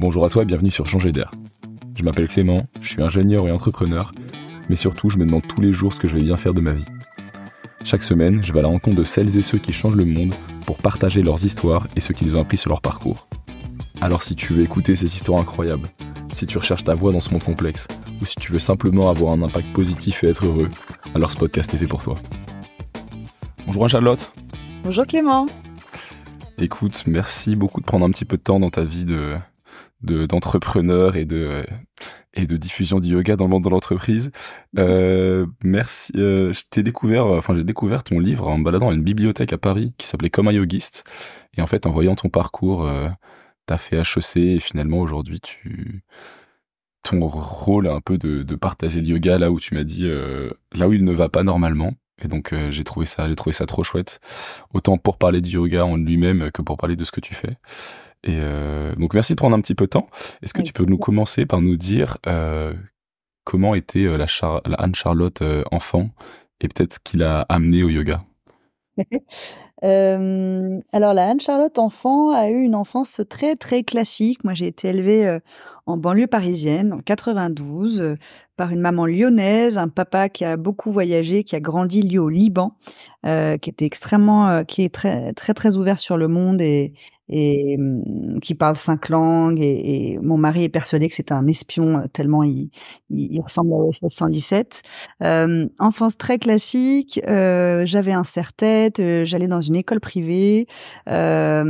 Bonjour à toi et bienvenue sur Changer d'air. Je m'appelle Clément, je suis ingénieur et entrepreneur, mais surtout je me demande tous les jours ce que je vais bien faire de ma vie. Chaque semaine, je vais à la rencontre de celles et ceux qui changent le monde pour partager leurs histoires et ce qu'ils ont appris sur leur parcours. Alors si tu veux écouter ces histoires incroyables, si tu recherches ta voie dans ce monde complexe, ou si tu veux simplement avoir un impact positif et être heureux, alors ce podcast est fait pour toi. Bonjour Charlotte. Bonjour Clément. Écoute, merci beaucoup de prendre un petit peu de temps dans ta vie d'entrepreneur et de diffusion du yoga dans le monde de l'entreprise. Merci. J'ai découvert ton livre en me baladant à une bibliothèque à Paris qui s'appelait Comme un yogiste. Et en fait, en voyant ton parcours, t'as fait HEC et finalement aujourd'hui, ton rôle un peu de partager le yoga là où tu m'as dit là où il ne va pas normalement. Et donc j'ai trouvé ça trop chouette, autant pour parler du yoga en lui-même que pour parler de ce que tu fais. Et donc merci de prendre un petit peu de temps. Est-ce que tu peux nous commencer par nous dire comment était la Anne-Charlotte enfant et peut-être ce qui l'a amenée au yoga? Alors la Anne-Charlotte enfant a eu une enfance très, très classique. Moi, j'ai été élevée, en banlieue parisienne, en 92, par une maman lyonnaise, un papa qui a beaucoup voyagé, qui a grandi lui au Liban, qui était extrêmement, qui est très, très, très ouvert sur le monde et qui parle 5 langues et mon mari est persuadé que c'est un espion, tellement il ressemble à OSS 117. Enfance très classique, j'avais un serre-tête, j'allais dans une école privée, à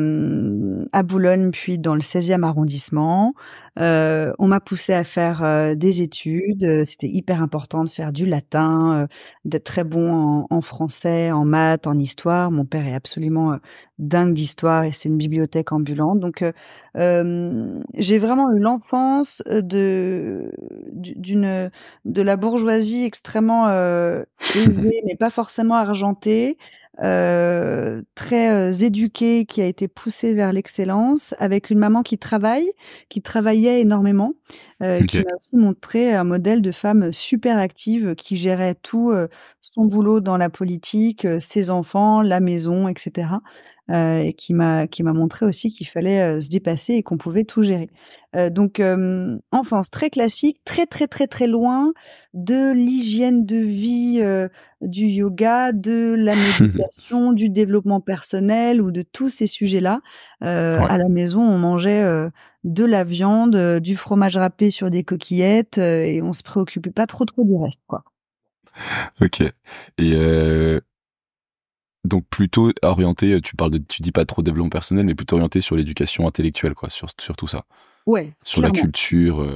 Boulogne, puis dans le 16e arrondissement. On m'a poussée à faire, des études, c'était hyper important de faire du latin, d'être très bon en français, en maths, en histoire. Mon père est absolument, dingue d'histoire et c'est une bibliothèque ambulante. Donc, j'ai vraiment eu l'enfance, de la bourgeoisie extrêmement, aisée, mais pas forcément argentée, très, éduquée, qui a été poussée vers l'excellence, avec une maman qui travaillait énormément, qui Ok. m'a aussi montré un modèle de femme super active, qui gérait tout, son boulot dans la politique, ses enfants, la maison et cetera, et qui m'a montré aussi qu'il fallait, se dépasser et qu'on pouvait tout gérer. Donc enfance très classique, très, très, très, très loin de l'hygiène de vie, du yoga, de la méditation, du développement personnel ou de tous ces sujets-là. Ouais. À la maison, on mangeait, de la viande, du fromage râpé sur des coquillettes, et on se préoccupait pas trop du reste, quoi. Ok. Et donc plutôt orienté, tu dis pas trop développement personnel, mais plutôt orienté sur l'éducation intellectuelle, quoi, sur tout ça, Ouais, sur la clairement. culture.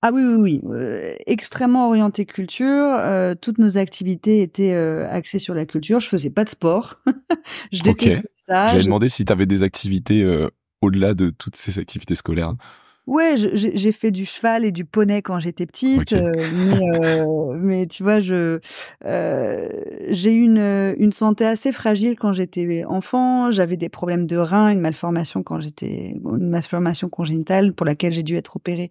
Ah oui, oui, oui, extrêmement orientée culture, toutes nos activités étaient, axées sur la culture. Je faisais pas de sport. Je Ok. détestais ça. J'avais demandé si tu avais des activités au-delà de toutes ces activités scolaires. Ouais, j'ai fait du cheval et du poney quand j'étais petite, Ok. mais tu vois, j'ai eu une santé assez fragile quand j'étais enfant. J'avais des problèmes de reins, une malformation congénitale pour laquelle j'ai dû être opérée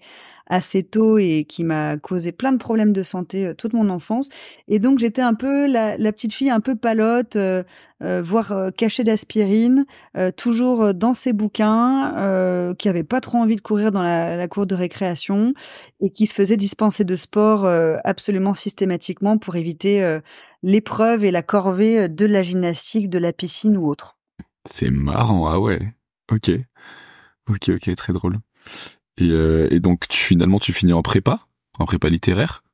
assez tôt et qui m'a causé plein de problèmes de santé, toute mon enfance. Et donc j'étais un peu la petite fille un peu palote, voire, cachée d'aspirine, toujours, dans ses bouquins, qui avait pas trop envie de courir dans la cour de récréation et qui se faisait dispenser de sport, absolument systématiquement pour éviter, l'épreuve et la corvée, de la gymnastique, de la piscine ou autre. C'est marrant, ah ouais. Ok. Ok, ok, très drôle. Et donc finalement tu finis en prépa littéraire.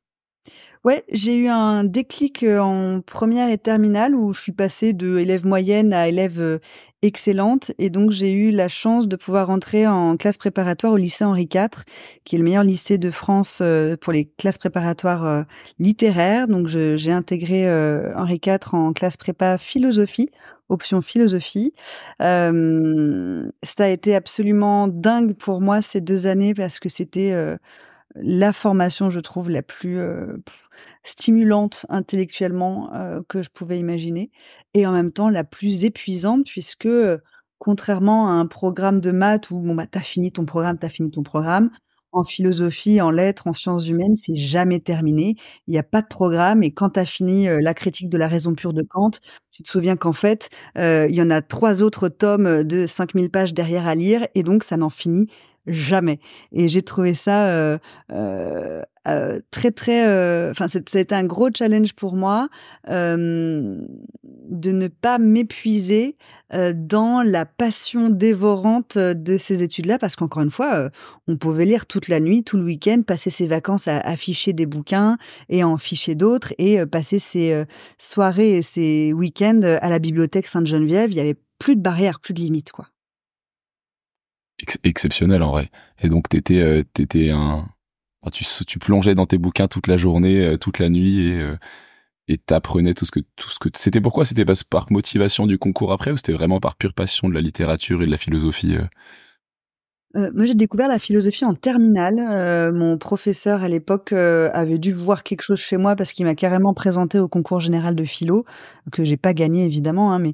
Ouais, j'ai eu un déclic, en première et terminale où je suis passée de élève moyenne à élève, excellente et donc j'ai eu la chance de pouvoir rentrer en classe préparatoire au lycée Henri IV, qui est le meilleur lycée de France, pour les classes préparatoires, littéraires. Donc j'ai intégré, Henri IV en classe prépa philosophie, option philosophie. Ça a été absolument dingue pour moi ces 2 années parce que c'était, la formation, je trouve, la plus, stimulante intellectuellement, que je pouvais imaginer et en même temps la plus épuisante puisque, contrairement à un programme de maths où bon, bah, tu as fini ton programme, tu as fini ton programme. En philosophie, en lettres, en sciences humaines, c'est jamais terminé. Il y a pas de programme et quand tu as fini, la critique de la raison pure de Kant, tu te souviens qu'en fait, il y en a 3 autres tomes, de 5 000 pages derrière à lire et donc ça n'en finit jamais et j'ai trouvé ça, très, très, enfin, ça a été un gros challenge pour moi, de ne pas m'épuiser, dans la passion dévorante, de ces études-là. Parce qu'encore une fois, on pouvait lire toute la nuit, tout le week-end, passer ses vacances à ficher des bouquins et à en ficher d'autres et passer ses, soirées et ses week-ends, à la bibliothèque Sainte-Geneviève. Il y avait plus de barrières, plus de limites, quoi. Exceptionnel en vrai. Et donc t'étais enfin, tu plongeais dans tes bouquins toute la journée, toute la nuit et t'apprenais tout ce que c'était. Pourquoi c'était pas par motivation du concours après, ou c'était vraiment par pure passion de la littérature et de la philosophie? Moi, j'ai découvert la philosophie en terminale. Mon professeur à l'époque, avait dû voir quelque chose chez moi parce qu'il m'a carrément présentée au concours général de philo, que j'ai pas gagné évidemment, hein, mais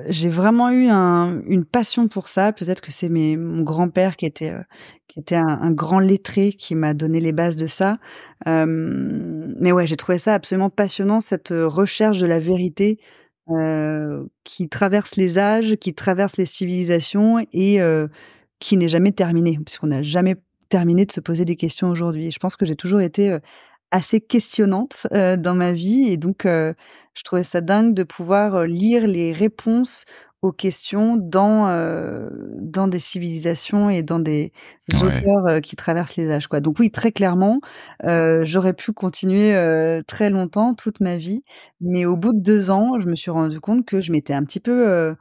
j'ai vraiment eu une passion pour ça. Peut-être que c'est mon grand-père qui était un grand lettré qui m'a donné les bases de ça. Mais ouais, j'ai trouvé ça absolument passionnant, cette, recherche de la vérité, qui traverse les âges, qui traverse les civilisations et qui n'est jamais terminée, puisqu'on n'a jamais terminé de se poser des questions aujourd'hui et je pense que j'ai toujours été, assez questionnante, dans ma vie et donc je trouvais ça dingue de pouvoir, lire les réponses aux questions dans des civilisations et dans des Ouais. auteurs, qui traversent les âges, quoi. Donc oui, très clairement, j'aurais pu continuer, très longtemps, toute ma vie, mais au bout de 2 ans, je me suis rendu compte que je m'étais un petit peu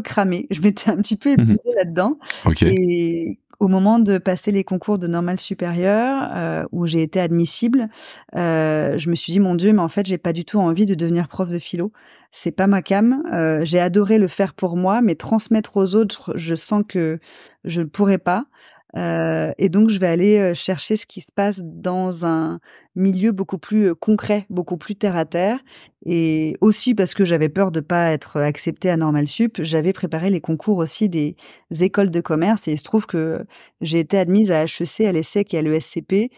cramée. Je m'étais un petit peu Mmh. épuisée là-dedans OK. et au moment de passer les concours de normale supérieure, où j'ai été admissible, je me suis dit: «Mon Dieu, mais en fait, j'ai pas du tout envie de devenir prof de philo. C'est pas ma came». J'ai adoré le faire pour moi, mais transmettre aux autres, je sens que je ne pourrais pas. Et donc je vais aller, chercher ce qui se passe dans un milieu beaucoup plus, concret, beaucoup plus terre à terre et aussi parce que j'avais peur de pas être acceptée à Normal Sup, j'avais préparé les concours aussi des écoles de commerce et il se trouve que j'ai été admise à HEC, à l'ESSEC et à l'ESCP,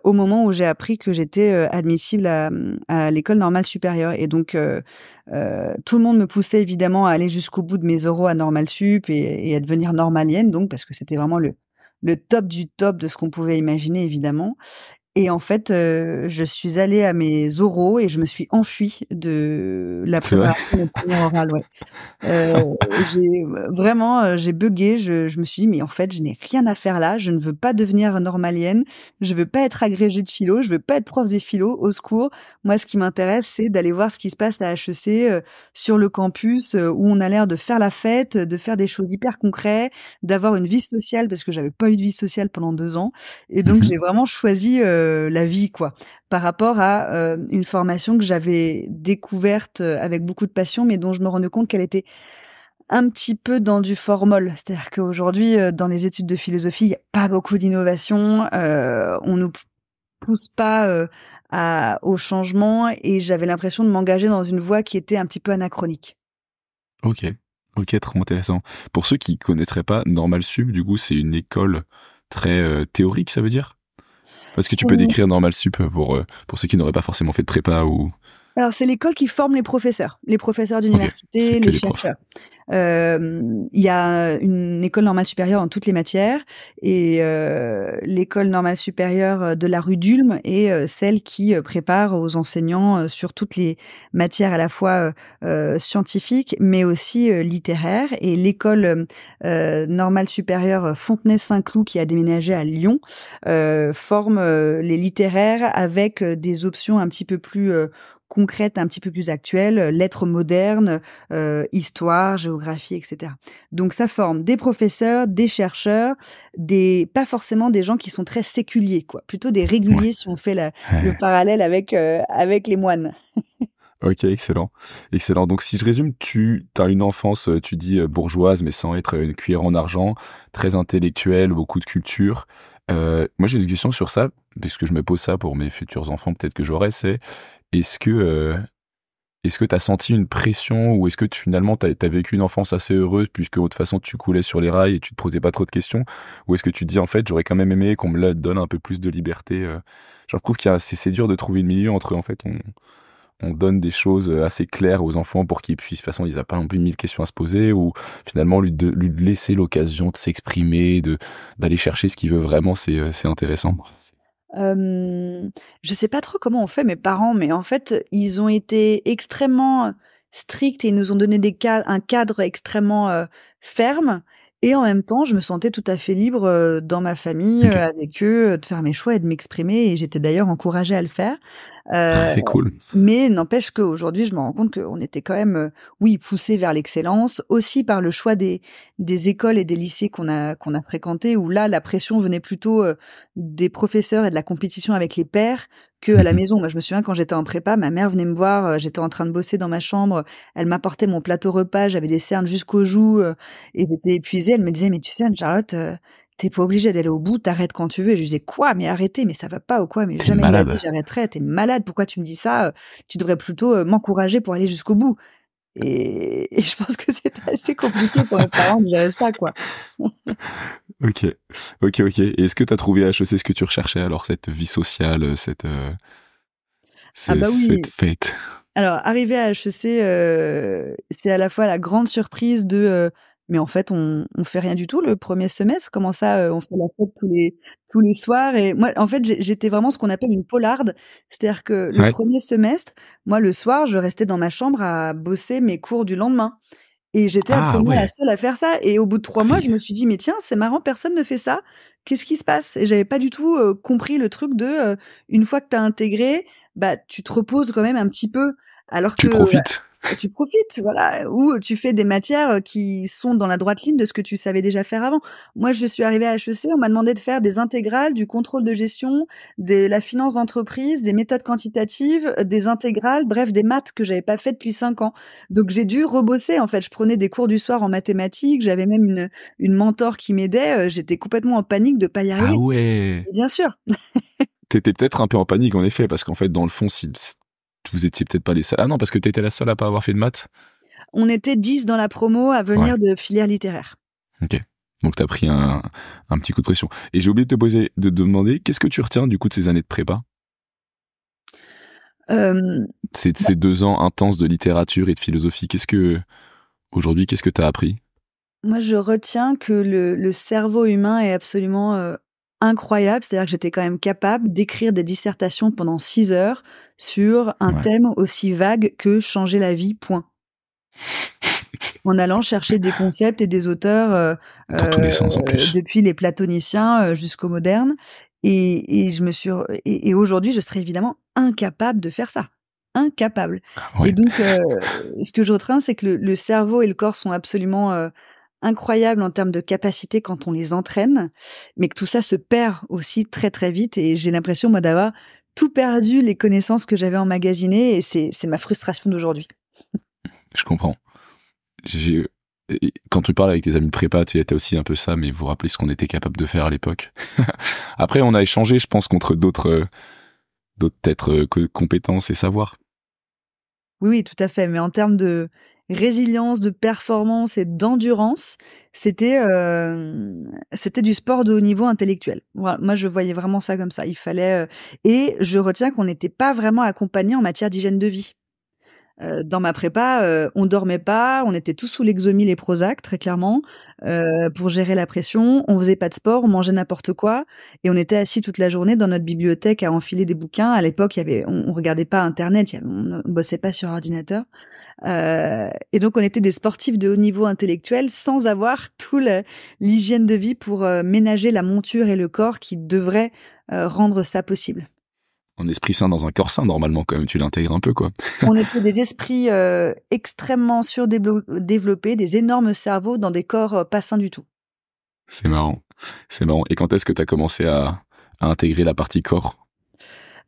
au moment où j'ai appris que j'étais, admissible à l'école normale supérieure et donc tout le monde me poussait évidemment à aller jusqu'au bout de mes oraux à Normal Sup et à devenir normalienne donc parce que c'était vraiment le top du top de ce qu'on pouvait imaginer évidemment et en fait, je suis allée à mes oraux et je me suis enfuie de la C'est vrai? préparation de mon 1er oral, ouais. Heu, j'ai vraiment, j'ai buggé, je me suis dit: «Mais en fait, je n'ai rien à faire là, je ne veux pas devenir normalienne, je veux pas être agrégée de philo, je veux pas être prof de philo, au secours. Moi, ce qui m'intéresse, c'est d'aller voir ce qui se passe à HEC, sur le campus, où on a l'air de faire la fête, de faire des choses hyper concrètes, d'avoir une vie sociale», parce que j'avais pas eu de vie sociale pendant 2 ans et donc Mmh. j'ai vraiment choisi, la vie, quoi, par rapport à, une formation que j'avais découverte, avec beaucoup de passion, mais dont je me rendais compte qu'elle était un petit peu dans du formol. C'est-à-dire qu'aujourd'hui, dans les études de philosophie, il y a pas beaucoup d'innovation, on nous pousse pas, au changement et j'avais l'impression de m'engager dans une voie qui était un petit peu anachronique. OK. OK, trop intéressant. Pour ceux qui connaîtraient pas, Normal Sup, du coup, c'est une école très, théorique, ça veut dire? Parce que tu peux C'est décrire Normal Sup, pour ceux qui n'auraient pas forcément fait de prépa ou Alors c'est l'école qui forme les professeurs OK, c'est d'université, que les les profs. chercheurs. Il y a une école normale supérieure dans toutes les matières et l'école normale supérieure, de la rue d'Ulm est, celle qui, prépare aux enseignants, sur toutes les matières à la fois, scientifiques, mais aussi, littéraires et l'école, normale supérieure Fontenay-Saint-Cloud qui a déménagé à Lyon, forme, les littéraires avec, des options un petit peu plus, concrètes, un petit peu plus actuelles, lettres modernes, histoire, géographie et cetera. Donc ça forme des professeurs, des chercheurs, des pas forcément des gens qui sont très séculiers quoi, plutôt des Ouais. réguliers si on fait le Ouais. parallèle avec les moines. OK, excellent. Excellent. Donc si je résume, tu as une enfance, tu dis, bourgeoise, mais sans être, une cuillère en argent, très intellectuelle, beaucoup de culture. Moi, j'ai une question sur ça, puisque je me pose ça pour mes futurs enfants peut-être que j'aurai, c'est est-ce que, est-ce que tu as senti une pression ou est-ce que finalement tu as vécu une enfance assez heureuse puisque de toute façon tu coulais sur les rails et tu te posais pas trop de questions? Ou est-ce que tu te dis en fait j'aurais quand même aimé qu'on me donne un peu plus de liberté? Je trouve qu'il y a c'est dur de trouver le milieu entre en fait on donne des choses assez claires aux enfants pour qu'ils puissent, de toute façon, ils n'ont pas non plus 1000 questions à se poser, ou finalement lui laisser l'occasion de s'exprimer, d'aller chercher ce qu'il veut vraiment, c'est intéressant. Je sais pas trop comment ont fait mes parents, mais en fait, ils ont été extrêmement stricts et ils nous ont donné un cadre extrêmement ferme. Et en même temps, je me sentais tout à fait libre dans ma famille, Ok, avec eux, de faire mes choix et de m'exprimer. Et j'étais d'ailleurs encouragée à le faire. Euh, c'est cool. mais n'empêche qu'aujourd'hui, je me rends compte qu'on était quand même, oui, poussés vers l'excellence, aussi par le choix des écoles et des lycées qu'on a fréquentés, où là, la pression venait plutôt des professeurs et de la compétition avec les pairs que à la Mhm. maison. Moi, je me souviens quand j'étais en prépa, ma mère venait me voir, j'étais en train de bosser dans ma chambre, elle m'apportait mon plateau repas, j'avais des cernes jusqu'aux joues et j'étais épuisée. Elle me disait: «Mais tu sais, Anne-Charlotte, tu pas obligée d'aller au bout, t'arrêtes quand tu veux». Et je lui disais: «Quoi? Mais arrêtez, mais ça va pas ou quoi? Mais T'es jamais de la vie malade. j'arrêterai, tu malade, pourquoi tu me dis ça? Tu devrais plutôt, m'encourager pour aller jusqu'au bout». Et je pense que c'était assez compliqué pour mes parents de gérer ça, quoi. Ok, ok. Et est-ce que tu as trouvé à HEC ce que tu recherchais alors, cette vie sociale, Ah bah cette oui. fête? Alors, arrivé à HEC, c'est à la fois la grande surprise de, mais en fait, on fait rien du tout le premier semestre? Comment ça, on fait la fête tous les soirs? Et moi, en fait, j'étais vraiment ce qu'on appelle une polarde. C'est-à-dire que le Ouais. premier semestre, moi, le soir, je restais dans ma chambre à bosser mes cours du lendemain et j'étais Ah absolument la ouais. seule à faire ça. Et au bout de 3 Ah mois, oui. je me suis dit: «Mais tiens, c'est marrant, personne ne fait ça. Qu'est-ce qui se passe?» Et j'avais pas du tout, compris le truc de, une fois que tu as intégré, bah, tu te reposes quand même un petit peu. Alors Tu que profites. tu profites, voilà, ou tu fais des matières, qui sont dans la droite ligne de ce que tu savais déjà faire avant. Moi, je suis arrivée à HEC, on m'a demandé de faire des intégrales, du contrôle de gestion, de la finance d'entreprise, des méthodes quantitatives, des intégrales, bref, des maths que j'avais pas fait depuis 5 ans. Donc j'ai dû rebosser, en fait. Je prenais des cours du soir en mathématiques, j'avais même une mentor qui m'aidait, j'étais complètement en panique de pas y Ah arriver. ouais. Et bien sûr, T'étais peut-être un peu en panique, en effet, parce qu'en fait, dans le fond, si vous étiez peut-être pas les seuls. Ah non, parce que t'étais la seule à pas avoir fait de maths. on était 10 dans la promo à Ouais. venir de filière littéraire. Ok. Donc t'as pris un petit coup de pression. Et j'ai oublié de te demander, qu'est-ce que tu retiens du coup de ces années de prépa? Hem Ces 2 ans intenses de littérature et de philosophie, aujourd'hui, qu'est-ce que t'as appris? Moi, je retiens que le cerveau humain est absolument, incroyable. C'est-à-dire que j'étais quand même capable d'écrire des dissertations pendant 6 heures sur un Ouais. thème aussi vague que changer la vie, point. En allant chercher des concepts et des auteurs, Dans tous les sens en plus. depuis les platoniciens, jusqu'aux modernes. Et je me suis re et aujourd'hui, je serais évidemment incapable de faire ça. Incapable. Et Ouais. donc ce que je retiens, c'est que le cerveau et le corps sont absolument, incroyables en termes de capacité quand on les entraîne, mais que tout ça se perd aussi très, très vite. Et j'ai l'impression, moi, d'avoir tout perdu, les connaissances que j'avais emmagasinées, et c'est ma frustration d'aujourd'hui. Je comprends. J'ai, Quand tu parles avec tes amis de prépa, tu étais aussi un peu ça, mais vous vous rappelez ce qu'on était capable de faire à l'époque. Après, on a échangé, je pense, contre d'autres peut-être compétences et savoirs. Oui, oui, tout à fait, mais en termes de résilience, de performance et d'endurance, c'était du sport de haut niveau intellectuel. Voilà, moi je voyais vraiment ça comme ça. Il fallait, et je retiens qu'on n'était pas vraiment accompagnés en matière d'hygiène de vie. Dans ma prépa, on dormait pas, on était tous sous Lexomil et Prozac, très clairement, pour gérer la pression. On faisait pas de sport, on mangeait n'importe quoi et on était assis toute la journée dans notre bibliothèque à enfiler des bouquins. À l'époque, on regardait pas internet, on bossait pas sur ordinateur, et donc on était des sportifs de haut niveau intellectuel sans avoir tout le l'hygiène de vie pour, ménager la monture et le corps qui devrait, rendre ça possible. En esprit sain dans un corps sain, normalement, quand même, tu l'intègres un peu, quoi. On était des esprits, extrêmement développés, des énormes cerveaux dans des corps, pas sains du tout. C'est marrant. C'est marrant. Et quand est-ce que tu as commencé à intégrer la partie corps?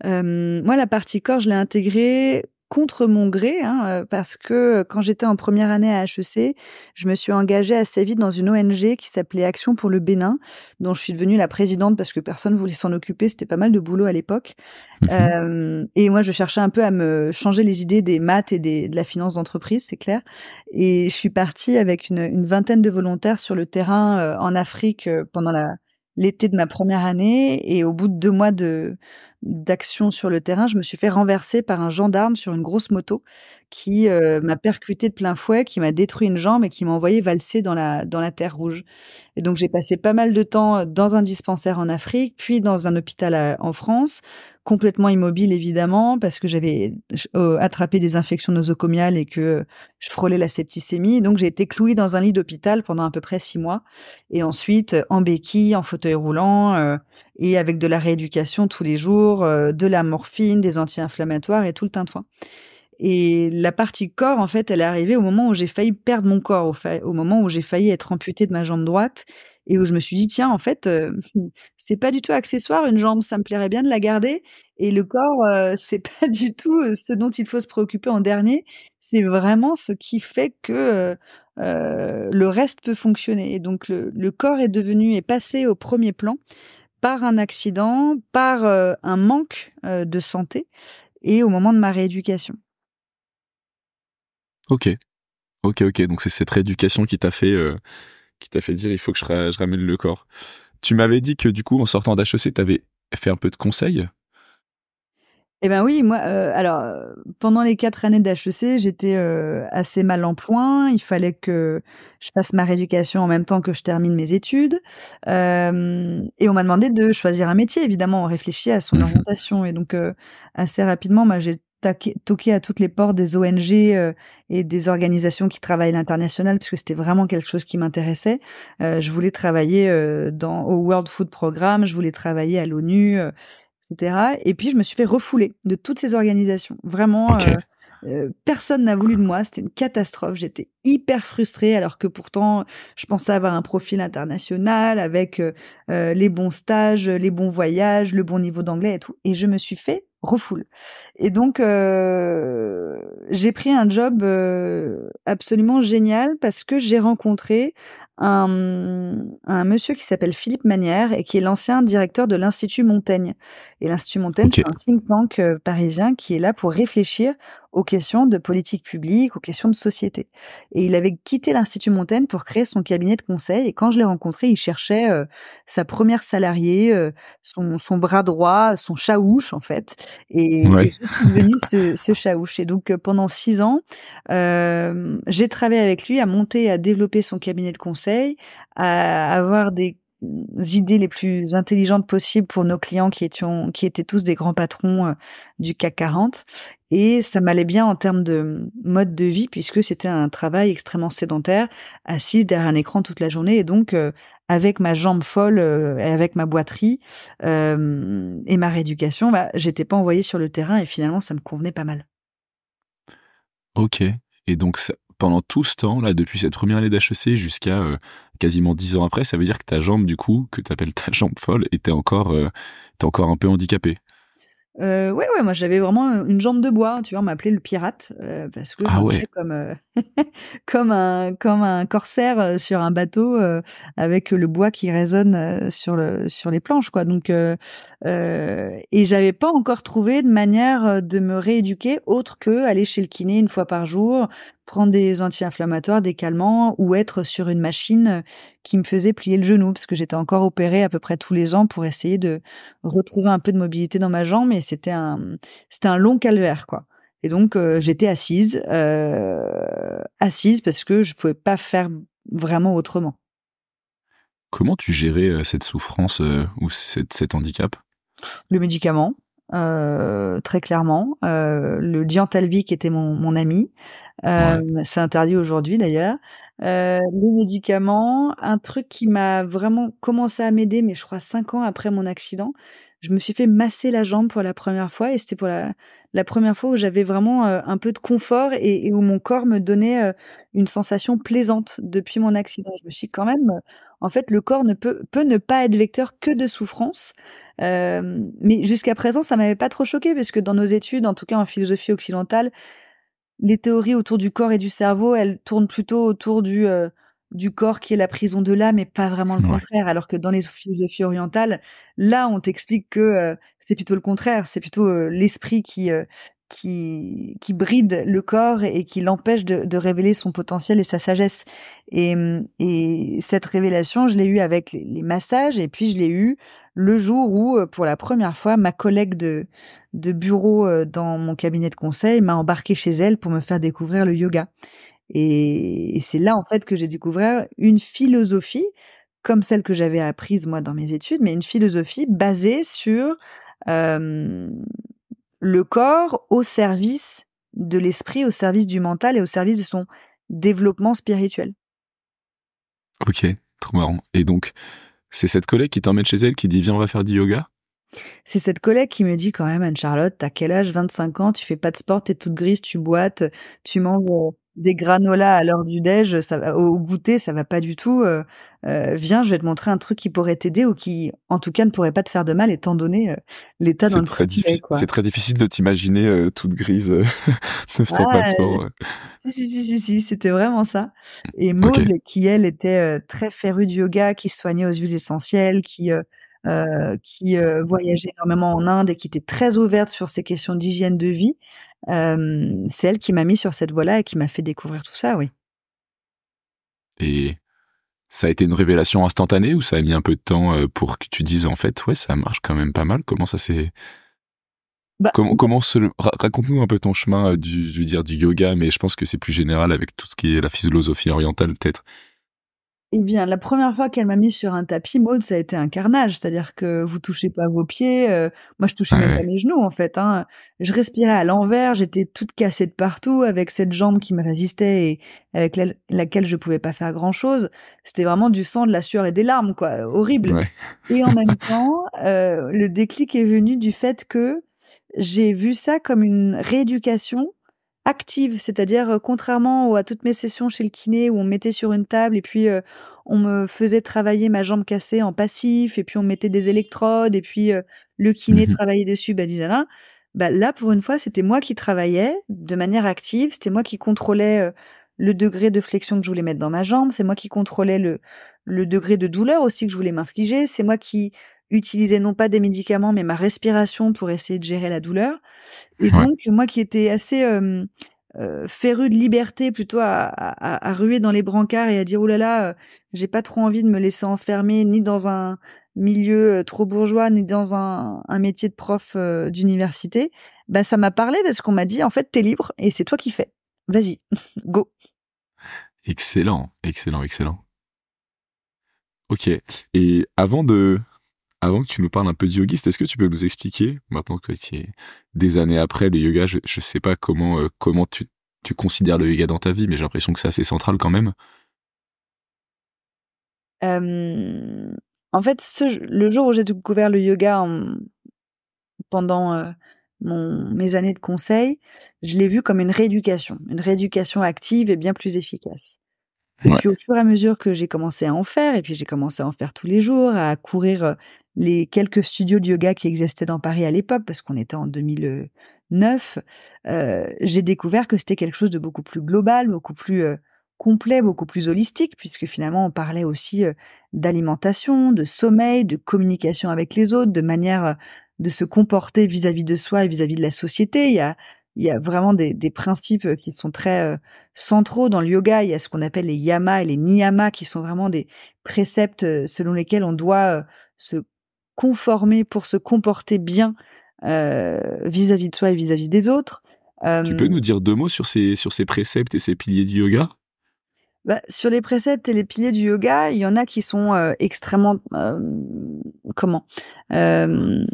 Moi, la partie corps, je l'ai intégrée contre mon gré, hein, parce que, quand j'étais en première année à HEC, je me suis engagée assez vite dans une ONG qui s'appelait Action pour le Bénin, dont je suis devenue la présidente parce que personne voulait s'en occuper. C'était pas mal de boulot à l'époque. Mhm. Et moi, je cherchais un peu à me changer les idées des maths et de la finance d'entreprise, c'est clair. Et je suis partie avec une vingtaine de volontaires sur le terrain, en Afrique, pendant l'été de ma première année. Et au bout de 2 mois d'action sur le terrain, je me suis fait renverser par un gendarme sur une grosse moto qui, m'a percuté de plein fouet, qui m'a détruit une jambe et qui m'a envoyée valser dans la terre rouge. Et donc j'ai passé pas mal de temps dans un dispensaire en Afrique, puis dans un hôpital en France, complètement immobile évidemment, parce que j'avais attrapé des infections nosocomiales et que je frôlais la septicémie. Donc j'ai été clouée dans un lit d'hôpital pendant à peu près 6 mois et ensuite en béquille, en fauteuil roulant, et avec de la rééducation tous les jours, de la morphine, des anti-inflammatoires et tout le tintouin. Et la partie corps, en fait, elle est arrivée au moment où j'ai failli perdre mon corps, au moment où j'ai failli être amputée de ma jambe droite et où je me suis dit: «Tiens, en fait, c'est pas du tout accessoire une jambe, ça me plairait bien de la garder et le corps, c'est pas du tout, ce dont il faut se préoccuper en dernier. C'est vraiment ce qui fait que, le reste peut fonctionner» et donc le corps est passé au premier plan par un accident, par, un manque, de santé et au moment de ma rééducation. Ok, ok. Donc c'est cette rééducation qui t'a fait dire il faut que je ramène le corps. Tu m'avais dit que du coup, en sortant d'HEC, t'avais fait un peu de conseils. Eh ben oui, moi, alors, pendant les 4 années d'HEC, j'étais, assez mal en point. Il fallait que je fasse ma rééducation en même temps que je termine mes études, et on m'a demandé de choisir un métier. Évidemment, on réfléchit à son Mhm. orientation et donc, assez rapidement, moi, j'ai toqué à toutes les portes des ONG, et des organisations qui travaillent à l'international parce que c'était vraiment quelque chose qui m'intéressait. Je voulais travailler, au World Food Programme, je voulais travailler à l'ONU, et cetera et puis je me suis fait refouler de toutes ces organisations. Vraiment, Ok. personne n'a voulu de moi, c'était une catastrophe. J'étais hyper frustrée alors que pourtant je pensais avoir un profil international avec, les bons stages, les bons voyages, le bon niveau d'anglais et tout et je me suis fait refoule et donc j'ai pris un job, absolument génial parce que j'ai rencontré un monsieur qui s'appelle Philippe Manière et qui est l'ancien directeur de l'Institut Montaigne et l'Institut Montaigne, Ok. c'est un think tank, parisien qui est là pour réfléchir aux questions de politique publique, aux questions de société et il avait quitté l'Institut Montaigne pour créer son cabinet de conseil et quand je l'ai rencontré, il cherchait, sa première salariée, son bras droit, son chat-ouche en fait et Ouais. je suis devenue ce chat-ouche et donc pendant 6 ans, j'ai travaillé avec lui à monter et à développer son cabinet de conseil, à avoir des idées les plus intelligentes possibles pour nos clients qui étaient tous des grands patrons, du CAC 40 et ça m'allait bien en termes de mode de vie puisque c'était un travail extrêmement sédentaire, assise derrière un écran toute la journée et donc avec ma jambe folle, et avec ma boiterie, et ma rééducation, bah, j'étais pas envoyée sur le terrain et finalement ça me convenait pas mal. Ok. Et donc, pendant tout ce temps-là, depuis cette première année d'HEC jusqu'à quasiment 10 ans après, ça veut dire que ta jambe, du coup, que t'appelles ta jambe folle, était encore un peu handicapée. Ouais, moi j'avais vraiment, une jambe de bois, tu vois? On m'appelait le pirate, parce que je Ah ouais. marchais comme, comme un corsaire, sur un bateau, avec le bois qui résonne, sur les planches, quoi. Donc et j'avais pas encore trouvé de manière, de me rééduquer autre qu'aller chez le kiné une fois par jour, prendre des anti-inflammatoires, des calmants ou être sur une machine, qui me faisait plier le genou parce que j'étais encore opérée à peu près tous les ans pour essayer de retrouver un peu de mobilité dans ma jambe et c'était un long calvaire, quoi et donc j'étais assise parce que je pouvais pas faire vraiment autrement. Comment tu gérais cette souffrance ou cet handicap? Le médicament, très clairement, le Diantalvi qui était mon ami, Ouais. c'est interdit aujourd'hui d'ailleurs. Les médicaments, un truc qui m'a vraiment commencé à m'aider, mais je crois 5 ans après mon accident, je me suis fait masser la jambe pour la première fois et c'était pour la première fois où j'avais vraiment, un peu de confort et où mon corps me donnait, une sensation plaisante depuis mon accident. Je me suis dit quand même, en fait, le corps ne peut ne pas être vecteur que de souffrance. Mais jusqu'à présent, ça m'avait pas trop choquée parce que dans nos études, en tout cas en philosophie occidentale, les théories autour du corps et du cerveau, elles tournent plutôt autour du corps qui est la prison de l'âme et pas vraiment le Ouais. contraire. Alors que dans les philosophies orientales, là, on t'explique que, c'est plutôt le contraire. C'est plutôt, l'esprit qui bride le corps et qui l'empêche de révéler son potentiel et sa sagesse. Et cette révélation, je l'ai eue avec les massages et puis je l'ai eue, le jour où, pour la première fois, ma collègue de bureau, dans mon cabinet de conseil m'a embarquée chez elle pour me faire découvrir le yoga et c'est là, en fait, que j'ai découvert une philosophie comme celle que j'avais apprise moi dans mes études, mais une philosophie basée sur, hem, le corps au service de l'esprit, au service du mental et au service de son développement spirituel. Ok, trop marrant. Et donc, c'est cette collègue qui t'emmène chez elle qui dit viens, on va faire du yoga? C'est cette collègue qui me dit quand même: «Anne-Charlotte, tu quel âge? 25 ans, tu fais pas de sport, tu toute grise, tu boites, tu manges, des granolas à l'heure du déj, ça va au goûter, ça va pas du tout, viens, je vais te montrer un truc qui pourrait t'aider ou qui, en tout cas, ne pourrait pas te faire de mal étant donné, l'état dans lequel tu es, quoi». C'est très difficile de t'imaginer toute grise, ne faisant pas de Ouais, sport. si, c'était vraiment ça et Ok. Maud qui elle était, très férue de yoga, qui se soignait aux huiles essentielles, qui voyageait énormément en Inde et qui était très ouverte sur ces questions d'hygiène de vie, c'est elle qui m'a mis sur cette voie-là et qui m'a fait découvrir tout ça, oui. Et ça a été une révélation instantanée ou ça a mis un peu de temps pour que tu dises en fait ouais ça marche quand même pas mal. Comment ça s'est Bah, raconte-nous un peu ton chemin je veux dire du yoga, mais je pense que c'est plus général avec tout ce qui est la philosophie orientale peut-être. eh bien, la première fois qu'elle m'a mise sur un tapis, Maud, ça a été un carnage. C'est-à-dire que vous touchez pas vos pieds, moi je touchais Ouais, même pas ouais. mes genoux en fait, hein. Je respirais à l'envers, j'étais toute cassée de partout avec cette jambe qui me résistait et avec laquelle je pouvais pas faire grand-chose. C'était vraiment du sang, de la sueur et des larmes quoi, horrible. Ouais. Et en même temps, le déclic est venu du fait que j'ai vu ça comme une rééducation active. C'est-à-dire, contrairement à toutes mes sessions chez le kiné où on me mettait sur une table et puis, on me faisait travailler ma jambe cassée en passif et puis on mettait des électrodes et puis, le kiné Mhm. travaillait dessus, badidala. Bah, là, pour une fois, c'était moi qui travaillais de manière active. C'était moi qui contrôlais, le degré de flexion que je voulais mettre dans ma jambe. C'est moi qui contrôlais le degré de douleur aussi que je voulais m'infliger. C'est moi qui utilisais non pas des médicaments, mais ma respiration pour essayer de gérer la douleur. Et Ouais. donc moi qui étais assez, férue de liberté plutôt à ruer dans les brancards et à dire: «Ouh là là, j'ai pas trop envie de me laisser enfermer ni dans un milieu, trop bourgeois, ni dans un métier de prof, d'université». Bah, ça m'a parlé parce qu'on m'a dit: «En fait, tu es libre et c'est toi qui fais. Vas-y, go». Excellent, excellent, excellent. Ok. Et avant que tu nous parles un peu de yogiste, est-ce que tu peux nous expliquer, maintenant que tu es des années après le yoga, je sais pas comment tu considères le yoga dans ta vie, mais j'ai l'impression que c'est assez central quand même. Hem, En fait, le jour où j'ai découvert le yoga pendant, mes années de conseil, je l'ai vu comme une rééducation active et bien plus efficace. Et Ouais. puis au fur et à mesure que j'ai commencé à en faire et puis j'ai commencé à en faire tous les jours, à courir, les quelques studios de yoga qui existaient dans Paris à l'époque, parce qu'on était en 2009, j'ai découvert que c'était quelque chose de beaucoup plus global, beaucoup plus, complet, beaucoup plus holistique puisque finalement on parlait aussi, d'alimentation, de sommeil, de communication avec les autres, de manière, de se comporter vis-à-vis de soi et vis-à-vis de la société. Il y a vraiment des principes, qui sont très, centraux dans le yoga. Il y a ce qu'on appelle les yamas et les niyamas qui sont vraiment des préceptes, selon lesquels on doit, se conformer pour se comporter bien, vis-à-vis de soi et vis-à-vis des autres. Tu peux Hem, nous dire deux mots sur ces préceptes et ces piliers du yoga? Bah, sur les préceptes et les piliers du yoga, il y en a qui sont, extrêmement, comment? Hem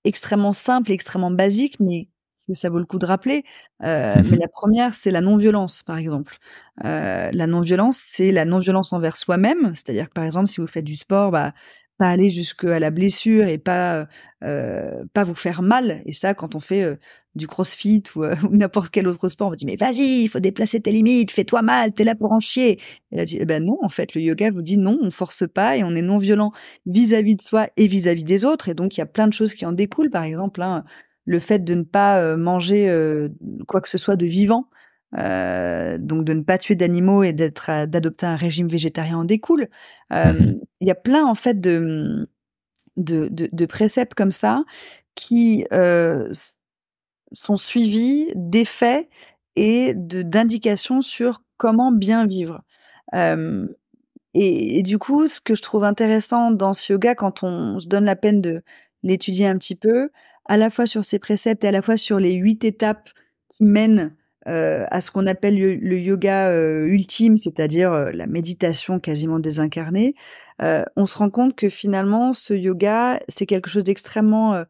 Extrêmement simple et extrêmement basique, mais que ça vaut le coup de rappeler. Mais Mhm. la première, c'est la non-violence, par exemple. La non-violence, c'est la non-violence envers soi-même. C'est-à-dire que, par exemple, si vous faites du sport, bah, pas aller jusqu'à la blessure et pas vous faire mal. Et ça, quand on fait, du crossfit ou, ou n'importe quel autre sport, on vous dit: «Mais vas-y, il faut déplacer tes limites, fais-toi mal, tu es là pour en chier». Et là, je dis: «Eh ben non, en fait, le yoga vous dit: "Non, on force pas et on est non violent vis-à-vis de soi et vis-à-vis des autres", et donc il y a plein de choses qui en découlent. Par exemple, hein, le fait de ne pas, manger, quoi que ce soit de vivant, donc de ne pas tuer d'animaux et d'adopter un régime végétarien en découle. Mhm. Il y a plein en fait de préceptes comme ça qui, sont suivis d'effets et d'indications sur comment bien vivre. Hem Et du coup, ce que je trouve intéressant dans ce yoga, quand on se donne la peine de l'étudier un petit peu, à la fois sur ses préceptes et à la fois sur les 8 étapes qui mènent à ce qu'on appelle le yoga ultime, c'est-à-dire la méditation quasiment désincarnée, on se rend compte que finalement, ce yoga, c'est quelque chose d'extrêmement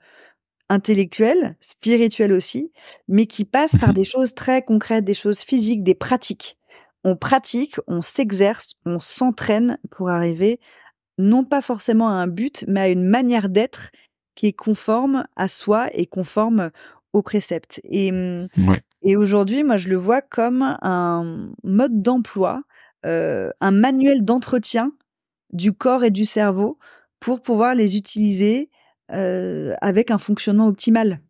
intellectuel, spirituel aussi, mais qui passe par Mhm. des choses très concrètes, des choses physiques, des pratiques. On pratique, on s'exerce, on s'entraîne pour arriver non pas forcément à un but, mais à une manière d'être qui est conforme à soi et conforme aux préceptes. Ouais. Et aujourd'hui, moi, je le vois comme un mode d'emploi, un manuel d'entretien du corps et du cerveau pour pouvoir les utiliser, avec un fonctionnement optimal.